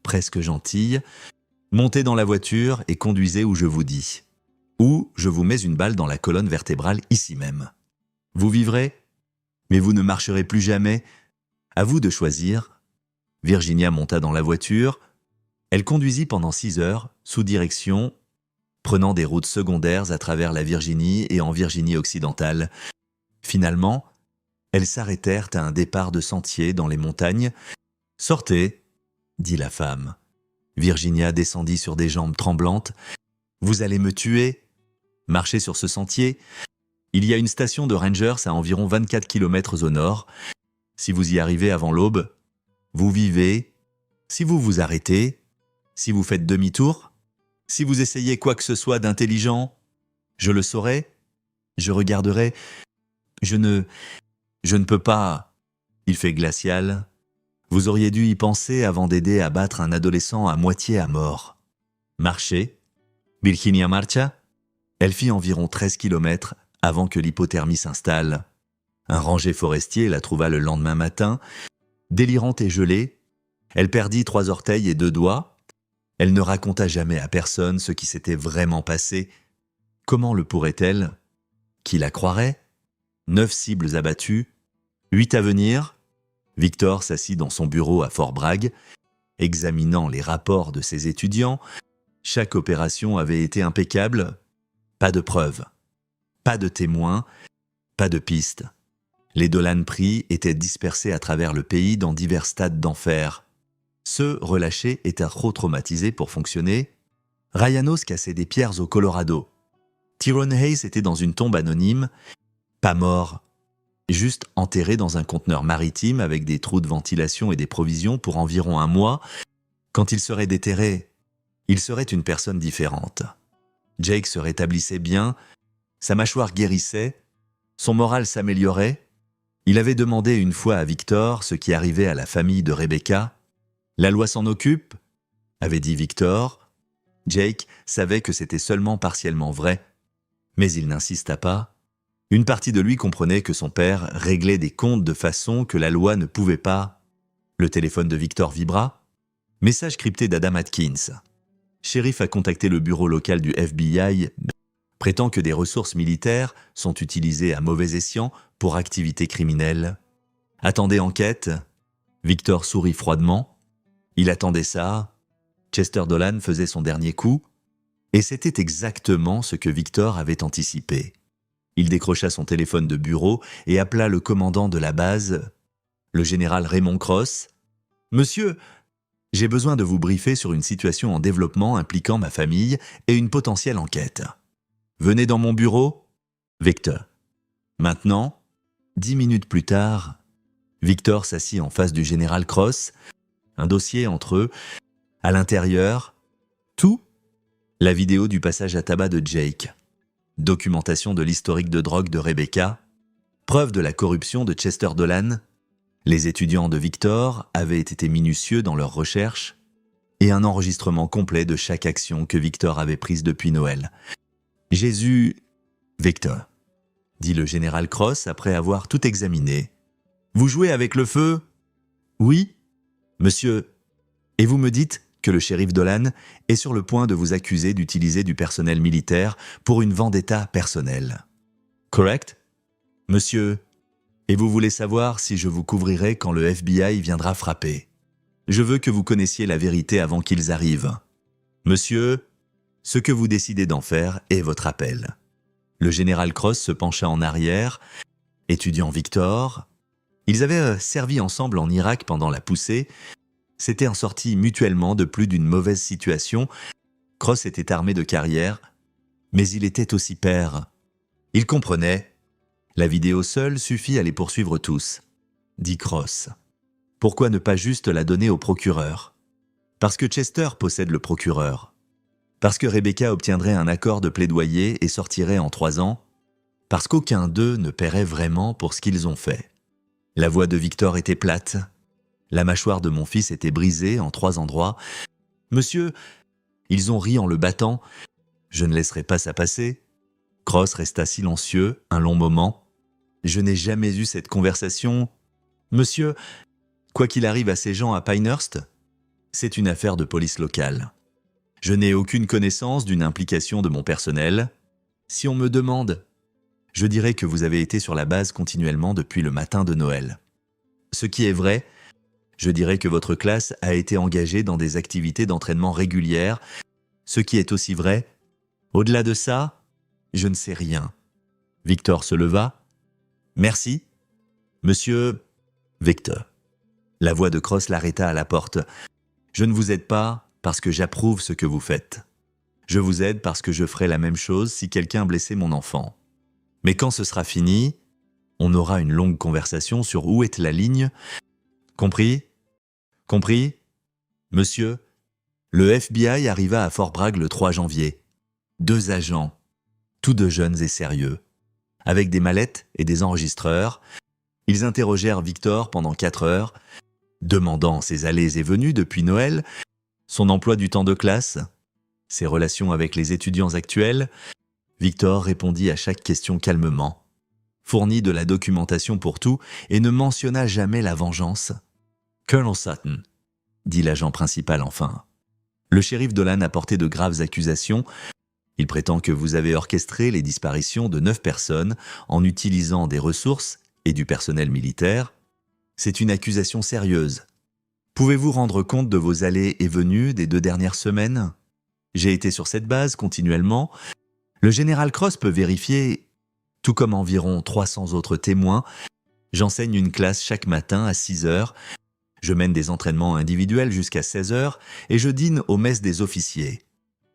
presque gentille. « Montez dans la voiture et conduisez où je vous dis. Ou je vous mets une balle dans la colonne vertébrale ici même. Vous vivrez, mais vous ne marcherez plus jamais. À vous de choisir. » Virginia monta dans la voiture. Elle conduisit pendant 6 heures, sous direction, prenant des routes secondaires à travers la Virginie et en Virginie occidentale. Finalement, elles s'arrêtèrent à un départ de sentier dans les montagnes. « Sortez », dit la femme. Virginia descendit sur des jambes tremblantes. « Vous allez me tuer. Marchez sur ce sentier. Il y a une station de Rangers à environ 24 km au nord. Si vous y arrivez avant l'aube, vous vivez. Si vous vous arrêtez, si vous faites demi-tour, si vous essayez quoi que ce soit d'intelligent, je le saurai, je regarderai. Je ne peux pas. » Il fait glacial. Vous auriez dû y penser avant d'aider à battre un adolescent à moitié à mort. Marchez. Virginia marcha. Elle fit environ 13 km avant que l'hypothermie s'installe. Un ranger forestier la trouva le lendemain matin. Délirante et gelée, elle perdit 3 orteils et 2 doigts. Elle ne raconta jamais à personne ce qui s'était vraiment passé. Comment le pourrait-elle? Qui la croirait? 9 cibles abattues, 8 à venir. Victor s'assit dans son bureau à Fort Bragg, examinant les rapports de ses étudiants. Chaque opération avait été impeccable. Pas de preuves, pas de témoins, pas de pistes. Les Dolan pris étaient dispersés à travers le pays dans divers stades d'enfer. Ceux relâchés étaient trop traumatisés pour fonctionner. Ryanos cassait des pierres au Colorado. Tyrone Hayes était dans une tombe anonyme, pas mort, juste enterré dans un conteneur maritime avec des trous de ventilation et des provisions pour environ 1 mois. Quand il serait déterré, il serait une personne différente. Jake se rétablissait bien, sa mâchoire guérissait, Son moral s'améliorait. Il avait demandé une fois à Victor ce qui arrivait à la famille de Rebecca. La loi s'en occupe, avait dit Victor. Jake savait que c'était seulement partiellement vrai, mais il n'insista pas. Une partie de lui comprenait que son père réglait des comptes de façon que la loi ne pouvait pas. Le téléphone de Victor vibra. Message crypté d'Adam Atkins. Shérif a contacté le bureau local du FBI, prétend que des ressources militaires sont utilisées à mauvais escient pour activités criminelles. Attendez enquête. Victor sourit froidement. Il attendait ça. Chester Dolan faisait son dernier coup. Et c'était exactement ce que Victor avait anticipé. Il décrocha son téléphone de bureau et appela le commandant de la base, le général Raymond Cross. « Monsieur, j'ai besoin de vous briefer sur une situation en développement impliquant ma famille et une potentielle enquête. Venez dans mon bureau, Victor. » Maintenant, 10 minutes plus tard, Victor s'assit en face du général Cross, un dossier entre eux. À l'intérieur, tout, la vidéo du passage à tabac de Jake, documentation de l'historique de drogue de Rebecca, preuve de la corruption de Chester Dolan. Les étudiants de Victor avaient été minutieux dans leurs recherches et un enregistrement complet de chaque action que Victor avait prise depuis Noël. « Jésus, Victor, » dit le général Cross après avoir tout examiné. « Vous jouez avec le feu ?»« Oui, monsieur. Et vous me dites que le shérif Dolan est sur le point de vous accuser d'utiliser du personnel militaire pour une vendetta personnelle. Correct, monsieur? Et vous voulez savoir si je vous couvrirai quand le FBI viendra frapper. Je veux que vous connaissiez la vérité avant qu'ils arrivent. Monsieur, ce que vous décidez d'en faire est votre appel. » Le général Cross se pencha en arrière. Étudiant Victor. Ils avaient servi ensemble en Irak pendant la poussée, s'étaient en sortis mutuellement de plus d'une mauvaise situation. Cross était armé de carrière, mais il était aussi père. Il comprenait. La vidéo seule suffit à les poursuivre tous, dit Cross. Pourquoi ne pas juste la donner au procureur? Parce que Chester possède le procureur. Parce que Rebecca obtiendrait un accord de plaidoyer et sortirait en 3 ans. Parce qu'aucun d'eux ne paierait vraiment pour ce qu'ils ont fait. La voix de Victor était plate. La mâchoire de mon fils était brisée en 3 endroits. « Monsieur, ils ont ri en le battant. Je ne laisserai pas ça passer. » Cross resta silencieux un long moment. « Je n'ai jamais eu cette conversation. Monsieur, quoi qu'il arrive à ces gens à Pinehurst, c'est une affaire de police locale. Je n'ai aucune connaissance d'une implication de mon personnel. Si on me demande, je dirai que vous avez été sur la base continuellement depuis le matin de Noël. Ce qui est vrai, je dirais que votre classe a été engagée dans des activités d'entraînement régulières. Ce qui est aussi vrai, au-delà de ça, je ne sais rien. » Victor se leva. « Merci, monsieur Victor. » La voix de Cross l'arrêta à la porte. « Je ne vous aide pas parce que j'approuve ce que vous faites. Je vous aide parce que je ferai la même chose si quelqu'un blessait mon enfant. Mais quand ce sera fini, on aura une longue conversation sur où est la ligne. Compris? Compris? Monsieur, le FBI arriva à Fort Bragg le 3 janvier. 2 agents, tous 2 jeunes et sérieux, avec des mallettes et des enregistreurs. Ils interrogèrent Victor pendant 4 heures, demandant ses allées et venues depuis Noël, son emploi du temps de classe, ses relations avec les étudiants actuels. Victor répondit à chaque question calmement, fournit de la documentation pour tout et ne mentionna jamais la vengeance. « Colonel Sutton, » dit l'agent principal enfin. « Le shérif Dolan a porté de graves accusations. Il prétend que vous avez orchestré les disparitions de 9 personnes en utilisant des ressources et du personnel militaire. C'est une accusation sérieuse. Pouvez-vous rendre compte de vos allées et venues des 2 dernières semaines? J'ai été sur cette base continuellement. Le général Cross peut vérifier, tout comme environ 300 autres témoins. J'enseigne une classe chaque matin à 6 heures. Je mène des entraînements individuels jusqu'à 16 heures et je dîne aux messes des officiers.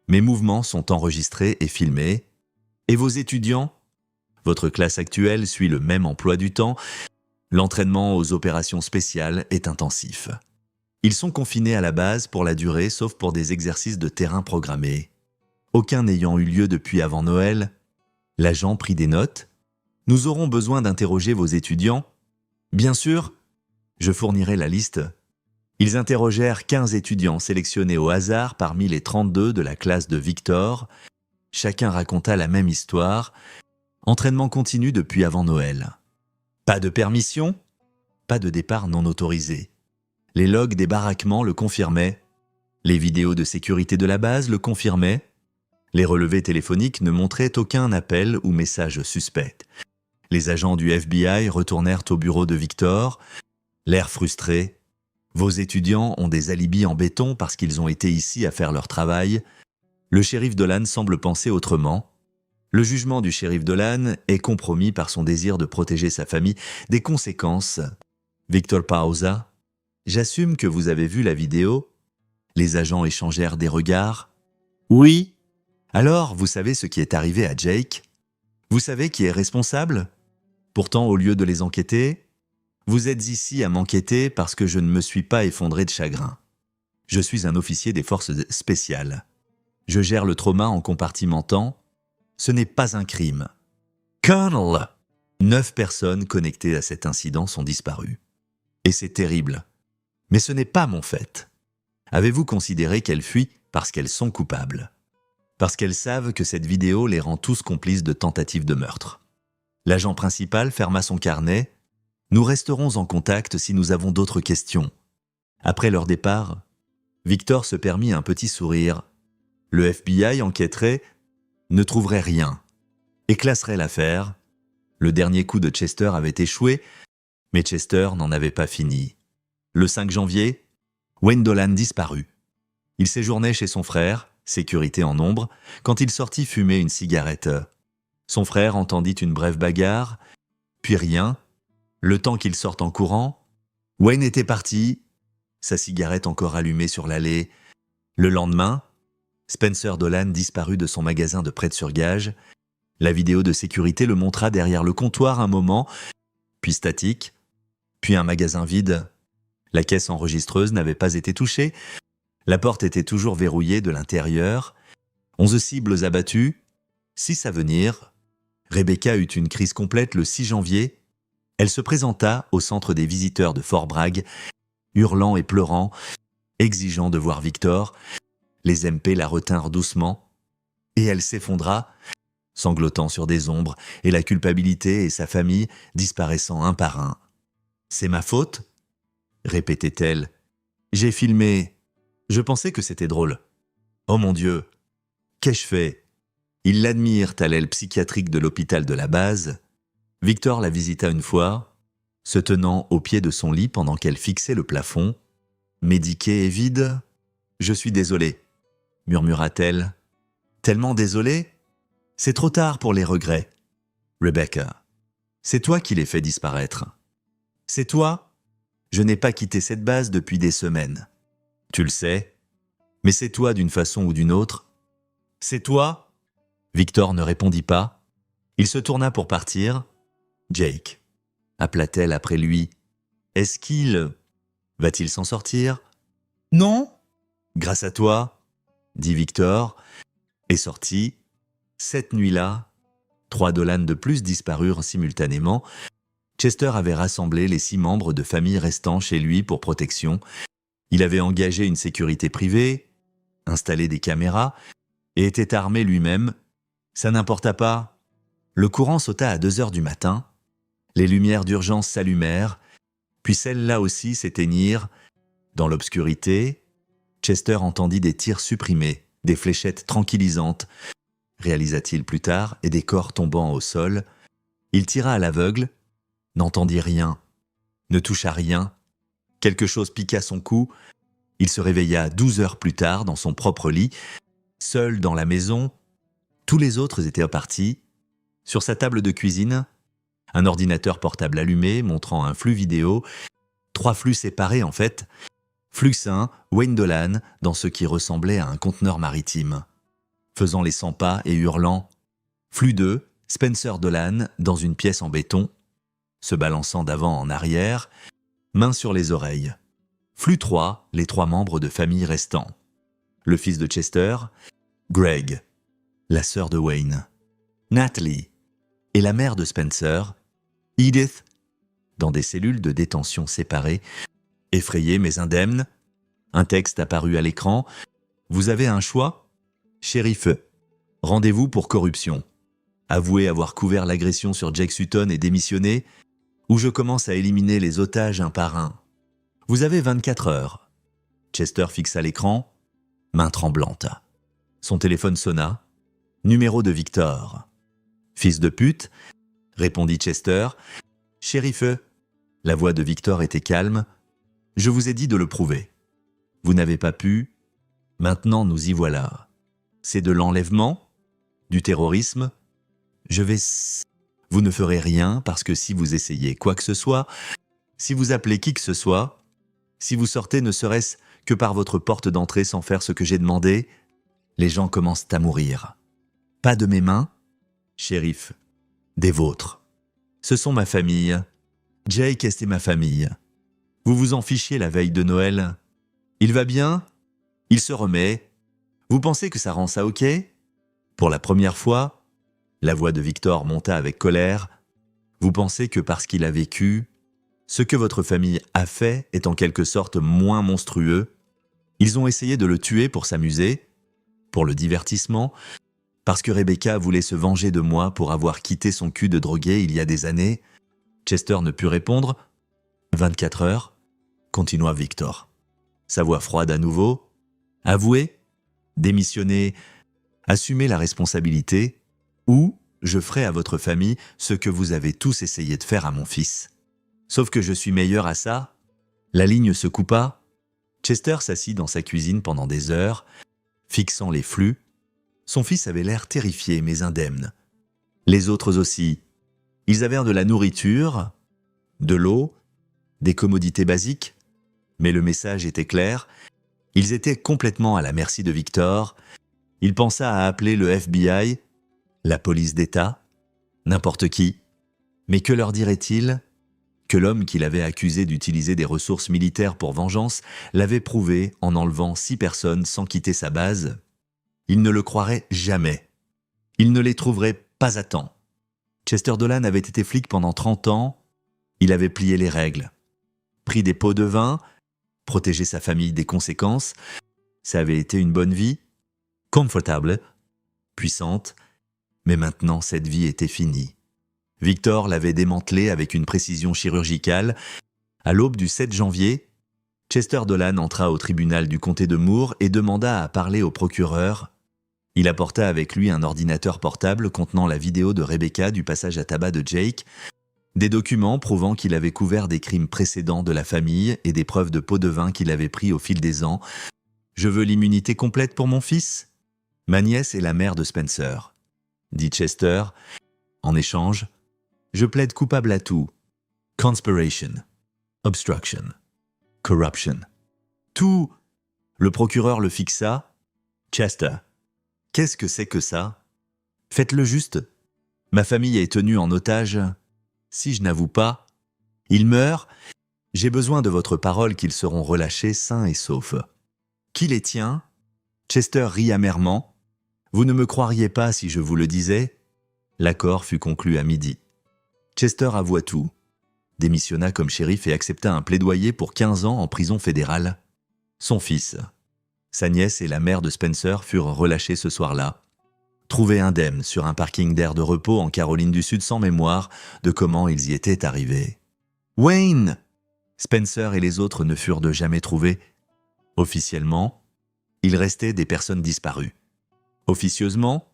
Mes mouvements sont enregistrés et filmés. Et vos étudiants? Votre classe actuelle suit le même emploi du temps. L'entraînement aux opérations spéciales est intensif. Ils sont confinés à la base pour la durée, sauf pour des exercices de terrain programmés. Aucun n'ayant eu lieu depuis avant Noël, l'agent prit des notes. Nous aurons besoin d'interroger vos étudiants. Bien sûr, je fournirai la liste. Ils interrogèrent 15 étudiants sélectionnés au hasard parmi les 32 de la classe de Victor. Chacun raconta la même histoire. Entraînement continu depuis avant Noël. Pas de permission, pas de départ non autorisé. Les logs des baraquements le confirmaient. Les vidéos de sécurité de la base le confirmaient. Les relevés téléphoniques ne montraient aucun appel ou message suspect. Les agents du FBI retournèrent au bureau de Victor, l'air frustré. Vos étudiants ont des alibis en béton parce qu'ils ont été ici à faire leur travail. Le shérif Dolan semble penser autrement. Le jugement du shérif Dolan est compromis par son désir de protéger sa famille des conséquences. Victor Pausa, j'assume que vous avez vu la vidéo. Les agents échangèrent des regards. Oui. Alors, vous savez ce qui est arrivé à Jake? Vous savez qui est responsable? Pourtant, au lieu de les enquêter, vous êtes ici à m'enquêter parce que je ne me suis pas effondré de chagrin. Je suis un officier des forces spéciales. Je gère le trauma en compartimentant. Ce n'est pas un crime. Colonel! 9 personnes connectées à cet incident sont disparues. Et c'est terrible. Mais ce n'est pas mon fait. Avez-vous considéré qu'elles fuient parce qu'elles sont coupables? Parce qu'elles savent que cette vidéo les rend tous complices de tentatives de meurtre. L'agent principal ferma son carnet. Nous resterons en contact si nous avons d'autres questions. Après leur départ, Victor se permit un petit sourire. Le FBI enquêterait, ne trouverait rien, et classerait l'affaire. Le dernier coup de Chester avait échoué, mais Chester n'en avait pas fini. Le 5 janvier, Wayne Dolan disparut. Il séjournait chez son frère, sécurité en nombre, quand il sortit fumer une cigarette. Son frère entendit une brève bagarre, puis rien. Le temps qu'il sorte en courant, Wayne était parti, sa cigarette encore allumée sur l'allée. Le lendemain, Spencer Dolan disparut de son magasin de prêt-sur-gage. La vidéo de sécurité le montra derrière le comptoir un moment, puis statique, puis un magasin vide. La caisse enregistreuse n'avait pas été touchée. La porte était toujours verrouillée de l'intérieur. 11 cibles abattues, 6 à venir. Rebecca eut une crise complète le 6 janvier. Elle se présenta au centre des visiteurs de Fort Bragg, hurlant et pleurant, exigeant de voir Victor. Les MP la retinrent doucement, et elle s'effondra, sanglotant sur des ombres, et la culpabilité et sa famille disparaissant un par un. « C'est ma faute ?» répétait-elle. « J'ai filmé. Je pensais que c'était drôle. Oh mon Dieu, qu'ai-je fait ?» Il l'admire à l'aile psychiatrique de l'hôpital de la base. Victor la visita une fois, se tenant au pied de son lit pendant qu'elle fixait le plafond. « Médiqué et vide. Je suis désolée. » murmura-t-elle. « Tellement désolée? C'est trop tard pour les regrets. Rebecca, c'est toi qui les fais disparaître. C'est toi? Je n'ai pas quitté cette base depuis des semaines. Tu le sais, mais c'est toi d'une façon ou d'une autre. C'est toi? » Victor ne répondit pas. Il se tourna pour partir. « Jake, » appela-t-elle après lui. « Est-ce qu'il... va-t-il s'en sortir? »« Non. » « Grâce à toi, » dit Victor, et sortit. Cette nuit-là, 3 Dolan de plus disparurent simultanément. Chester avait rassemblé les 6 membres de famille restants chez lui pour protection. Il avait engagé une sécurité privée, installé des caméras, et était armé lui-même. Ça n'importa pas. Le courant sauta à 2 heures du matin. Les lumières d'urgence s'allumèrent, puis celles-là aussi s'éteignirent. Dans l'obscurité, Chester entendit des tirs supprimés, des fléchettes tranquillisantes, réalisa-t-il plus tard, et des corps tombant au sol. Il tira à l'aveugle, n'entendit rien, ne toucha rien. Quelque chose piqua son cou. Il se réveilla 12 heures plus tard dans son propre lit, seul dans la maison. Tous les autres étaient partis. Sur sa table de cuisine, un ordinateur portable allumé montrant un flux vidéo, 3 flux séparés en fait. Flux 1, Wayne Dolan, dans ce qui ressemblait à un conteneur maritime, faisant les 100 pas et hurlant. Flux 2, Spencer Dolan, dans une pièce en béton, se balançant d'avant en arrière, mains sur les oreilles. Flux 3, les 3 membres de famille restants. Le fils de Chester, Greg, la sœur de Wayne, Natalie, et la mère de Spencer, Edith, dans des cellules de détention séparées, effrayée mais indemne. Un texte apparu à l'écran. Vous avez un choix? Shérif, rendez-vous pour corruption. Avouez avoir couvert l'agression sur Jake Sutton et démissionner, ou je commence à éliminer les otages un par un. Vous avez 24 heures. Chester fixa l'écran, main tremblante. Son téléphone sonna. Numéro de Victor. Fils de pute, répondit Chester. Shérif, la voix de Victor était calme. Je vous ai dit de le prouver. Vous n'avez pas pu. Maintenant, nous y voilà. C'est de l'enlèvement, du terrorisme. Je vais... Vous ne ferez rien parce que si vous essayez quoi que ce soit, si vous appelez qui que ce soit, si vous sortez ne serait-ce que par votre porte d'entrée sans faire ce que j'ai demandé, les gens commencent à mourir. Pas de mes mains, shérif, des vôtres. Ce sont ma famille. Jake est ma famille. Vous vous en fichiez la veille de Noël. Il va bien? Il se remet. Vous pensez que ça rend ça ok? Pour la première fois, la voix de Victor monta avec colère. Vous pensez que parce qu'il a vécu, ce que votre famille a fait est en quelque sorte moins monstrueux? Ils ont essayé de le tuer pour s'amuser, pour le divertissement, parce que Rebecca voulait se venger de moi pour avoir quitté son cul de drogué il y a des années. Chester ne put répondre. 24 heures, continua Victor. Sa voix froide à nouveau. Avouez, démissionnez, assumez la responsabilité, ou je ferai à votre famille ce que vous avez tous essayé de faire à mon fils. Sauf que je suis meilleur à ça. La ligne se coupa. Chester s'assit dans sa cuisine pendant des heures, fixant les flux. Son fils avait l'air terrifié mais indemne. Les autres aussi. Ils avaient de la nourriture, de l'eau, des commodités basiques, mais le message était clair. Ils étaient complètement à la merci de Victor. Il pensa à appeler le FBI, la police d'État, n'importe qui. Mais que leur dirait-il? Que l'homme qu'il avait accusé d'utiliser des ressources militaires pour vengeance l'avait prouvé en enlevant 6 personnes sans quitter sa base? Il ne le croirait jamais. Il ne les trouverait pas à temps. Chester Dolan avait été flic pendant 30 ans. Il avait plié les règles. Pris des pots de vin, protégé sa famille des conséquences. Ça avait été une bonne vie, confortable, puissante, mais maintenant cette vie était finie. Victor l'avait démantelée avec une précision chirurgicale. À l'aube du 7 janvier, Chester Dolan entra au tribunal du comté de Moore et demanda à parler au procureur. Il apporta avec lui un ordinateur portable contenant la vidéo de Rebecca du passage à tabac de Jake, des documents prouvant qu'il avait couvert des crimes précédents de la famille et des preuves de pots de vin qu'il avait pris au fil des ans. « Je veux l'immunité complète pour mon fils? Ma nièce est la mère de Spencer, » dit Chester. En échange, je plaide coupable à tout. Conspiration, obstruction, corruption. Tout. Le procureur le fixa. Chester, qu'est-ce que c'est que ça? Faites-le juste. Ma famille est tenue en otage. Si je n'avoue pas, ils meurent. J'ai besoin de votre parole qu'ils seront relâchés sains et saufs. Qui les tient? Chester rit amèrement. Vous ne me croiriez pas si je vous le disais? L'accord fut conclu à midi. Chester avoua tout, démissionna comme shérif et accepta un plaidoyer pour 15 ans en prison fédérale. Son fils, sa nièce et la mère de Spencer furent relâchés ce soir-là, trouvés indemnes sur un parking d'air de repos en Caroline du Sud sans mémoire de comment ils y étaient arrivés. Wayne! Spencer et les autres ne furent de jamais trouvés. Officiellement, ils restaient des personnes disparues. Officieusement,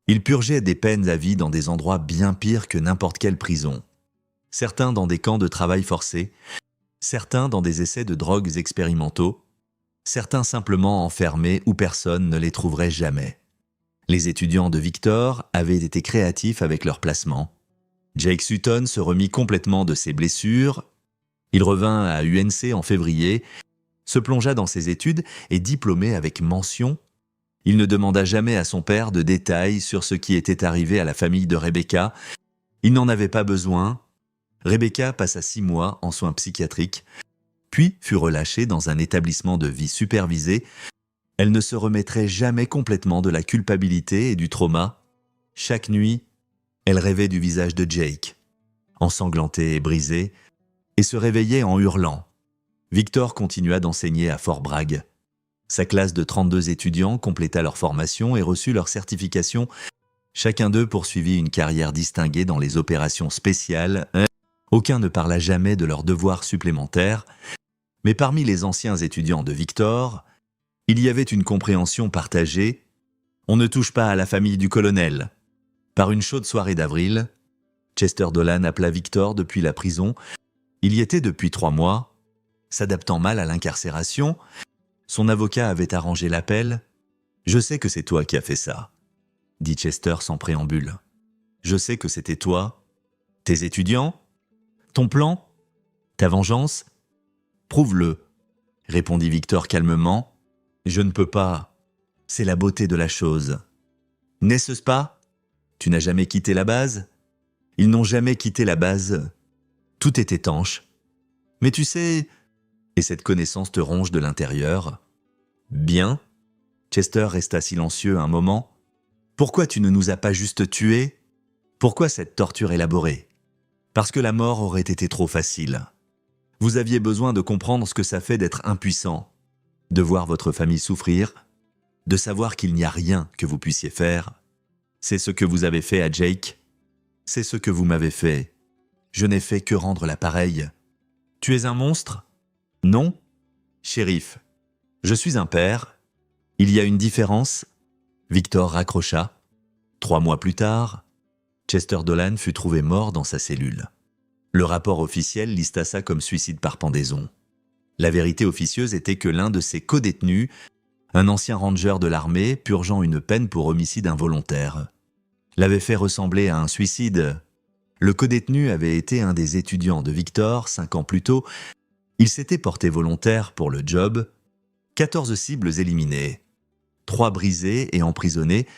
ils purgeaient des peines à vie dans des endroits bien pires que n'importe quelle prison. Certains dans des camps de travail forcé, certains dans des essais de drogues expérimentaux, certains simplement enfermés où personne ne les trouverait jamais. Les étudiants de Victor avaient été créatifs avec leur placement. Jake Sutton se remit complètement de ses blessures. Il revint à UNC en février, se plongea dans ses études et diplômé avec mention. Il ne demanda jamais à son père de détails sur ce qui était arrivé à la famille de Rebecca. Il n'en avait pas besoin. Rebecca passa 6 mois en soins psychiatriques, puis fut relâchée dans un établissement de vie supervisé. Elle ne se remettrait jamais complètement de la culpabilité et du trauma. Chaque nuit, Elle rêvait du visage de Jake, ensanglanté et brisé, et se réveillait en hurlant. Victor continua d'enseigner à Fort Bragg. Sa classe de 32 étudiants compléta leur formation et reçut leur certification. Chacun d'eux poursuivit une carrière distinguée dans les opérations spéciales. Aucun ne parla jamais de leurs devoirs supplémentaires, mais parmi les anciens étudiants de Victor, il y avait une compréhension partagée. On ne touche pas à la famille du colonel. Par une chaude soirée d'avril, Chester Dolan appela Victor depuis la prison. Il y était depuis 3 mois. S'adaptant mal à l'incarcération, son avocat avait arrangé l'appel. « Je sais que c'est toi qui as fait ça », dit Chester sans préambule. « Je sais que c'était toi, tes étudiants, ton plan, ta vengeance. Prouve-le », répondit Victor calmement. « Je ne peux pas. C'est la beauté de la chose. N'est-ce pas ? Tu n'as jamais quitté la base ? Ils n'ont jamais quitté la base. Tout est étanche. Mais tu sais, et cette connaissance te ronge de l'intérieur. Bien. » Chester resta silencieux un moment. « Pourquoi tu ne nous as pas juste tués ? Pourquoi cette torture élaborée ? Parce que la mort aurait été trop facile. Vous aviez besoin de comprendre ce que ça fait d'être impuissant, de voir votre famille souffrir, de savoir qu'il n'y a rien que vous puissiez faire. C'est ce que vous avez fait à Jake. C'est ce que vous m'avez fait. Je n'ai fait que rendre l'appareil. Tu es un monstre ? Non ? Shérif, je suis un père. Il y a une différence. » Victor raccrocha. 3 mois plus tard, Chester Dolan fut trouvé mort dans sa cellule. Le rapport officiel lista ça comme suicide par pendaison. La vérité officieuse était que l'un de ses codétenus, un ancien ranger de l'armée purgeant une peine pour homicide involontaire, l'avait fait ressembler à un suicide. Le codétenu avait été un des étudiants de Victor 5 ans plus tôt. Il s'était porté volontaire pour le job. 14 cibles éliminées, 3 brisées et emprisonnées,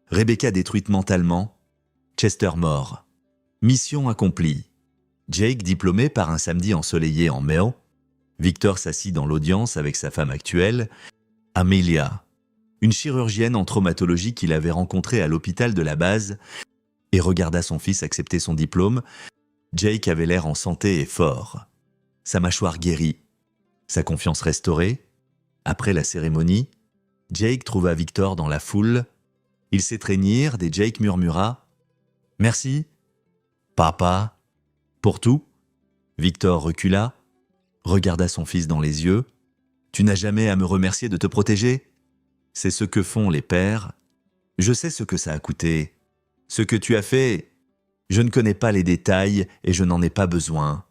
Rebecca détruite mentalement, Chester mort. Mission accomplie. Jake diplômé par un samedi ensoleillé en mai. Victor s'assit dans l'audience avec sa femme actuelle, Amelia, une chirurgienne en traumatologie qu'il avait rencontrée à l'hôpital de la base, et regarda son fils accepter son diplôme. Jake avait l'air en santé et fort. Sa mâchoire guérie, sa confiance restaurée. Après la cérémonie, Jake trouva Victor dans la foule. Ils s'étreignirent et Jake murmura « Merci, papa, pour tout ». Victor recula, regarda son fils dans les yeux. « Tu n'as jamais à me remercier de te protéger. C'est ce que font les pères. Je sais ce que ça a coûté. Ce que tu as fait, je ne connais pas les détails et je n'en ai pas besoin.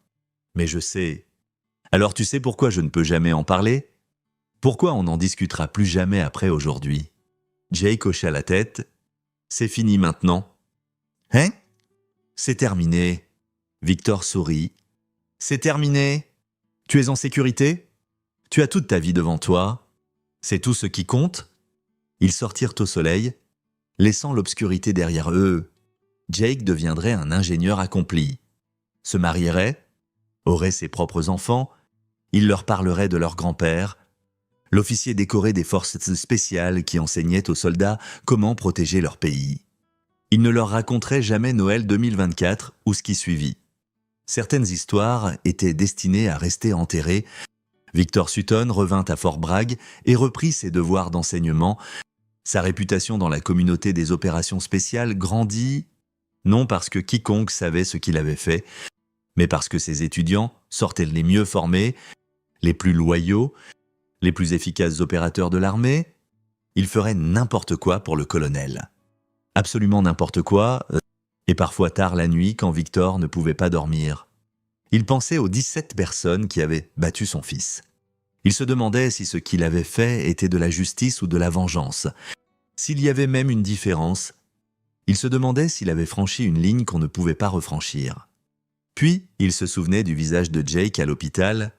Mais je sais. Alors tu sais pourquoi je ne peux jamais en parler ? Pourquoi on n'en discutera plus jamais après aujourd'hui ?» Jake hocha la tête. « C'est fini maintenant. »« Hein ? C'est terminé. » Victor sourit. « C'est terminé. Tu es en sécurité ? Tu as toute ta vie devant toi. C'est tout ce qui compte ?» Ils sortirent au soleil, laissant l'obscurité derrière eux. Jake deviendrait un ingénieur accompli, se marierait, aurait ses propres enfants, il leur parlerait de leur grand-père, l'officier décoré des forces spéciales qui enseignait aux soldats comment protéger leur pays. Il ne leur raconterait jamais Noël 2024 ou ce qui suivit. Certaines histoires étaient destinées à rester enterrées. Victor Sutton revint à Fort Bragg et reprit ses devoirs d'enseignement. Sa réputation dans la communauté des opérations spéciales grandit, non parce que quiconque savait ce qu'il avait fait, mais parce que ses étudiants sortaient les mieux formés, les plus loyaux, les plus efficaces opérateurs de l'armée. Ils feraient n'importe quoi pour le colonel. Absolument n'importe quoi, et parfois tard la nuit quand Victor ne pouvait pas dormir. Il pensait aux 17 personnes qui avaient battu son fils. Il se demandait si ce qu'il avait fait était de la justice ou de la vengeance. S'il y avait même une différence, il se demandait s'il avait franchi une ligne qu'on ne pouvait pas refranchir. Puis, il se souvenait du visage de Jake à l'hôpital,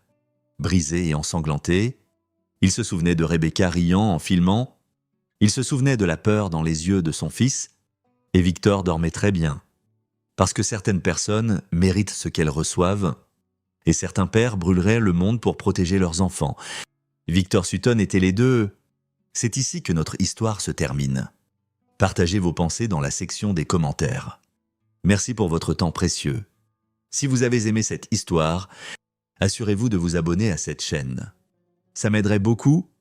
brisé et ensanglanté. Il se souvenait de Rebecca riant en filmant. Il se souvenait de la peur dans les yeux de son fils. Et Victor dormait très bien. Parce que certaines personnes méritent ce qu'elles reçoivent, et certains pères brûleraient le monde pour protéger leurs enfants. Victor Sutton était les deux. C'est ici que notre histoire se termine. Partagez vos pensées dans la section des commentaires. Merci pour votre temps précieux. Si vous avez aimé cette histoire, assurez-vous de vous abonner à cette chaîne. Ça m'aiderait beaucoup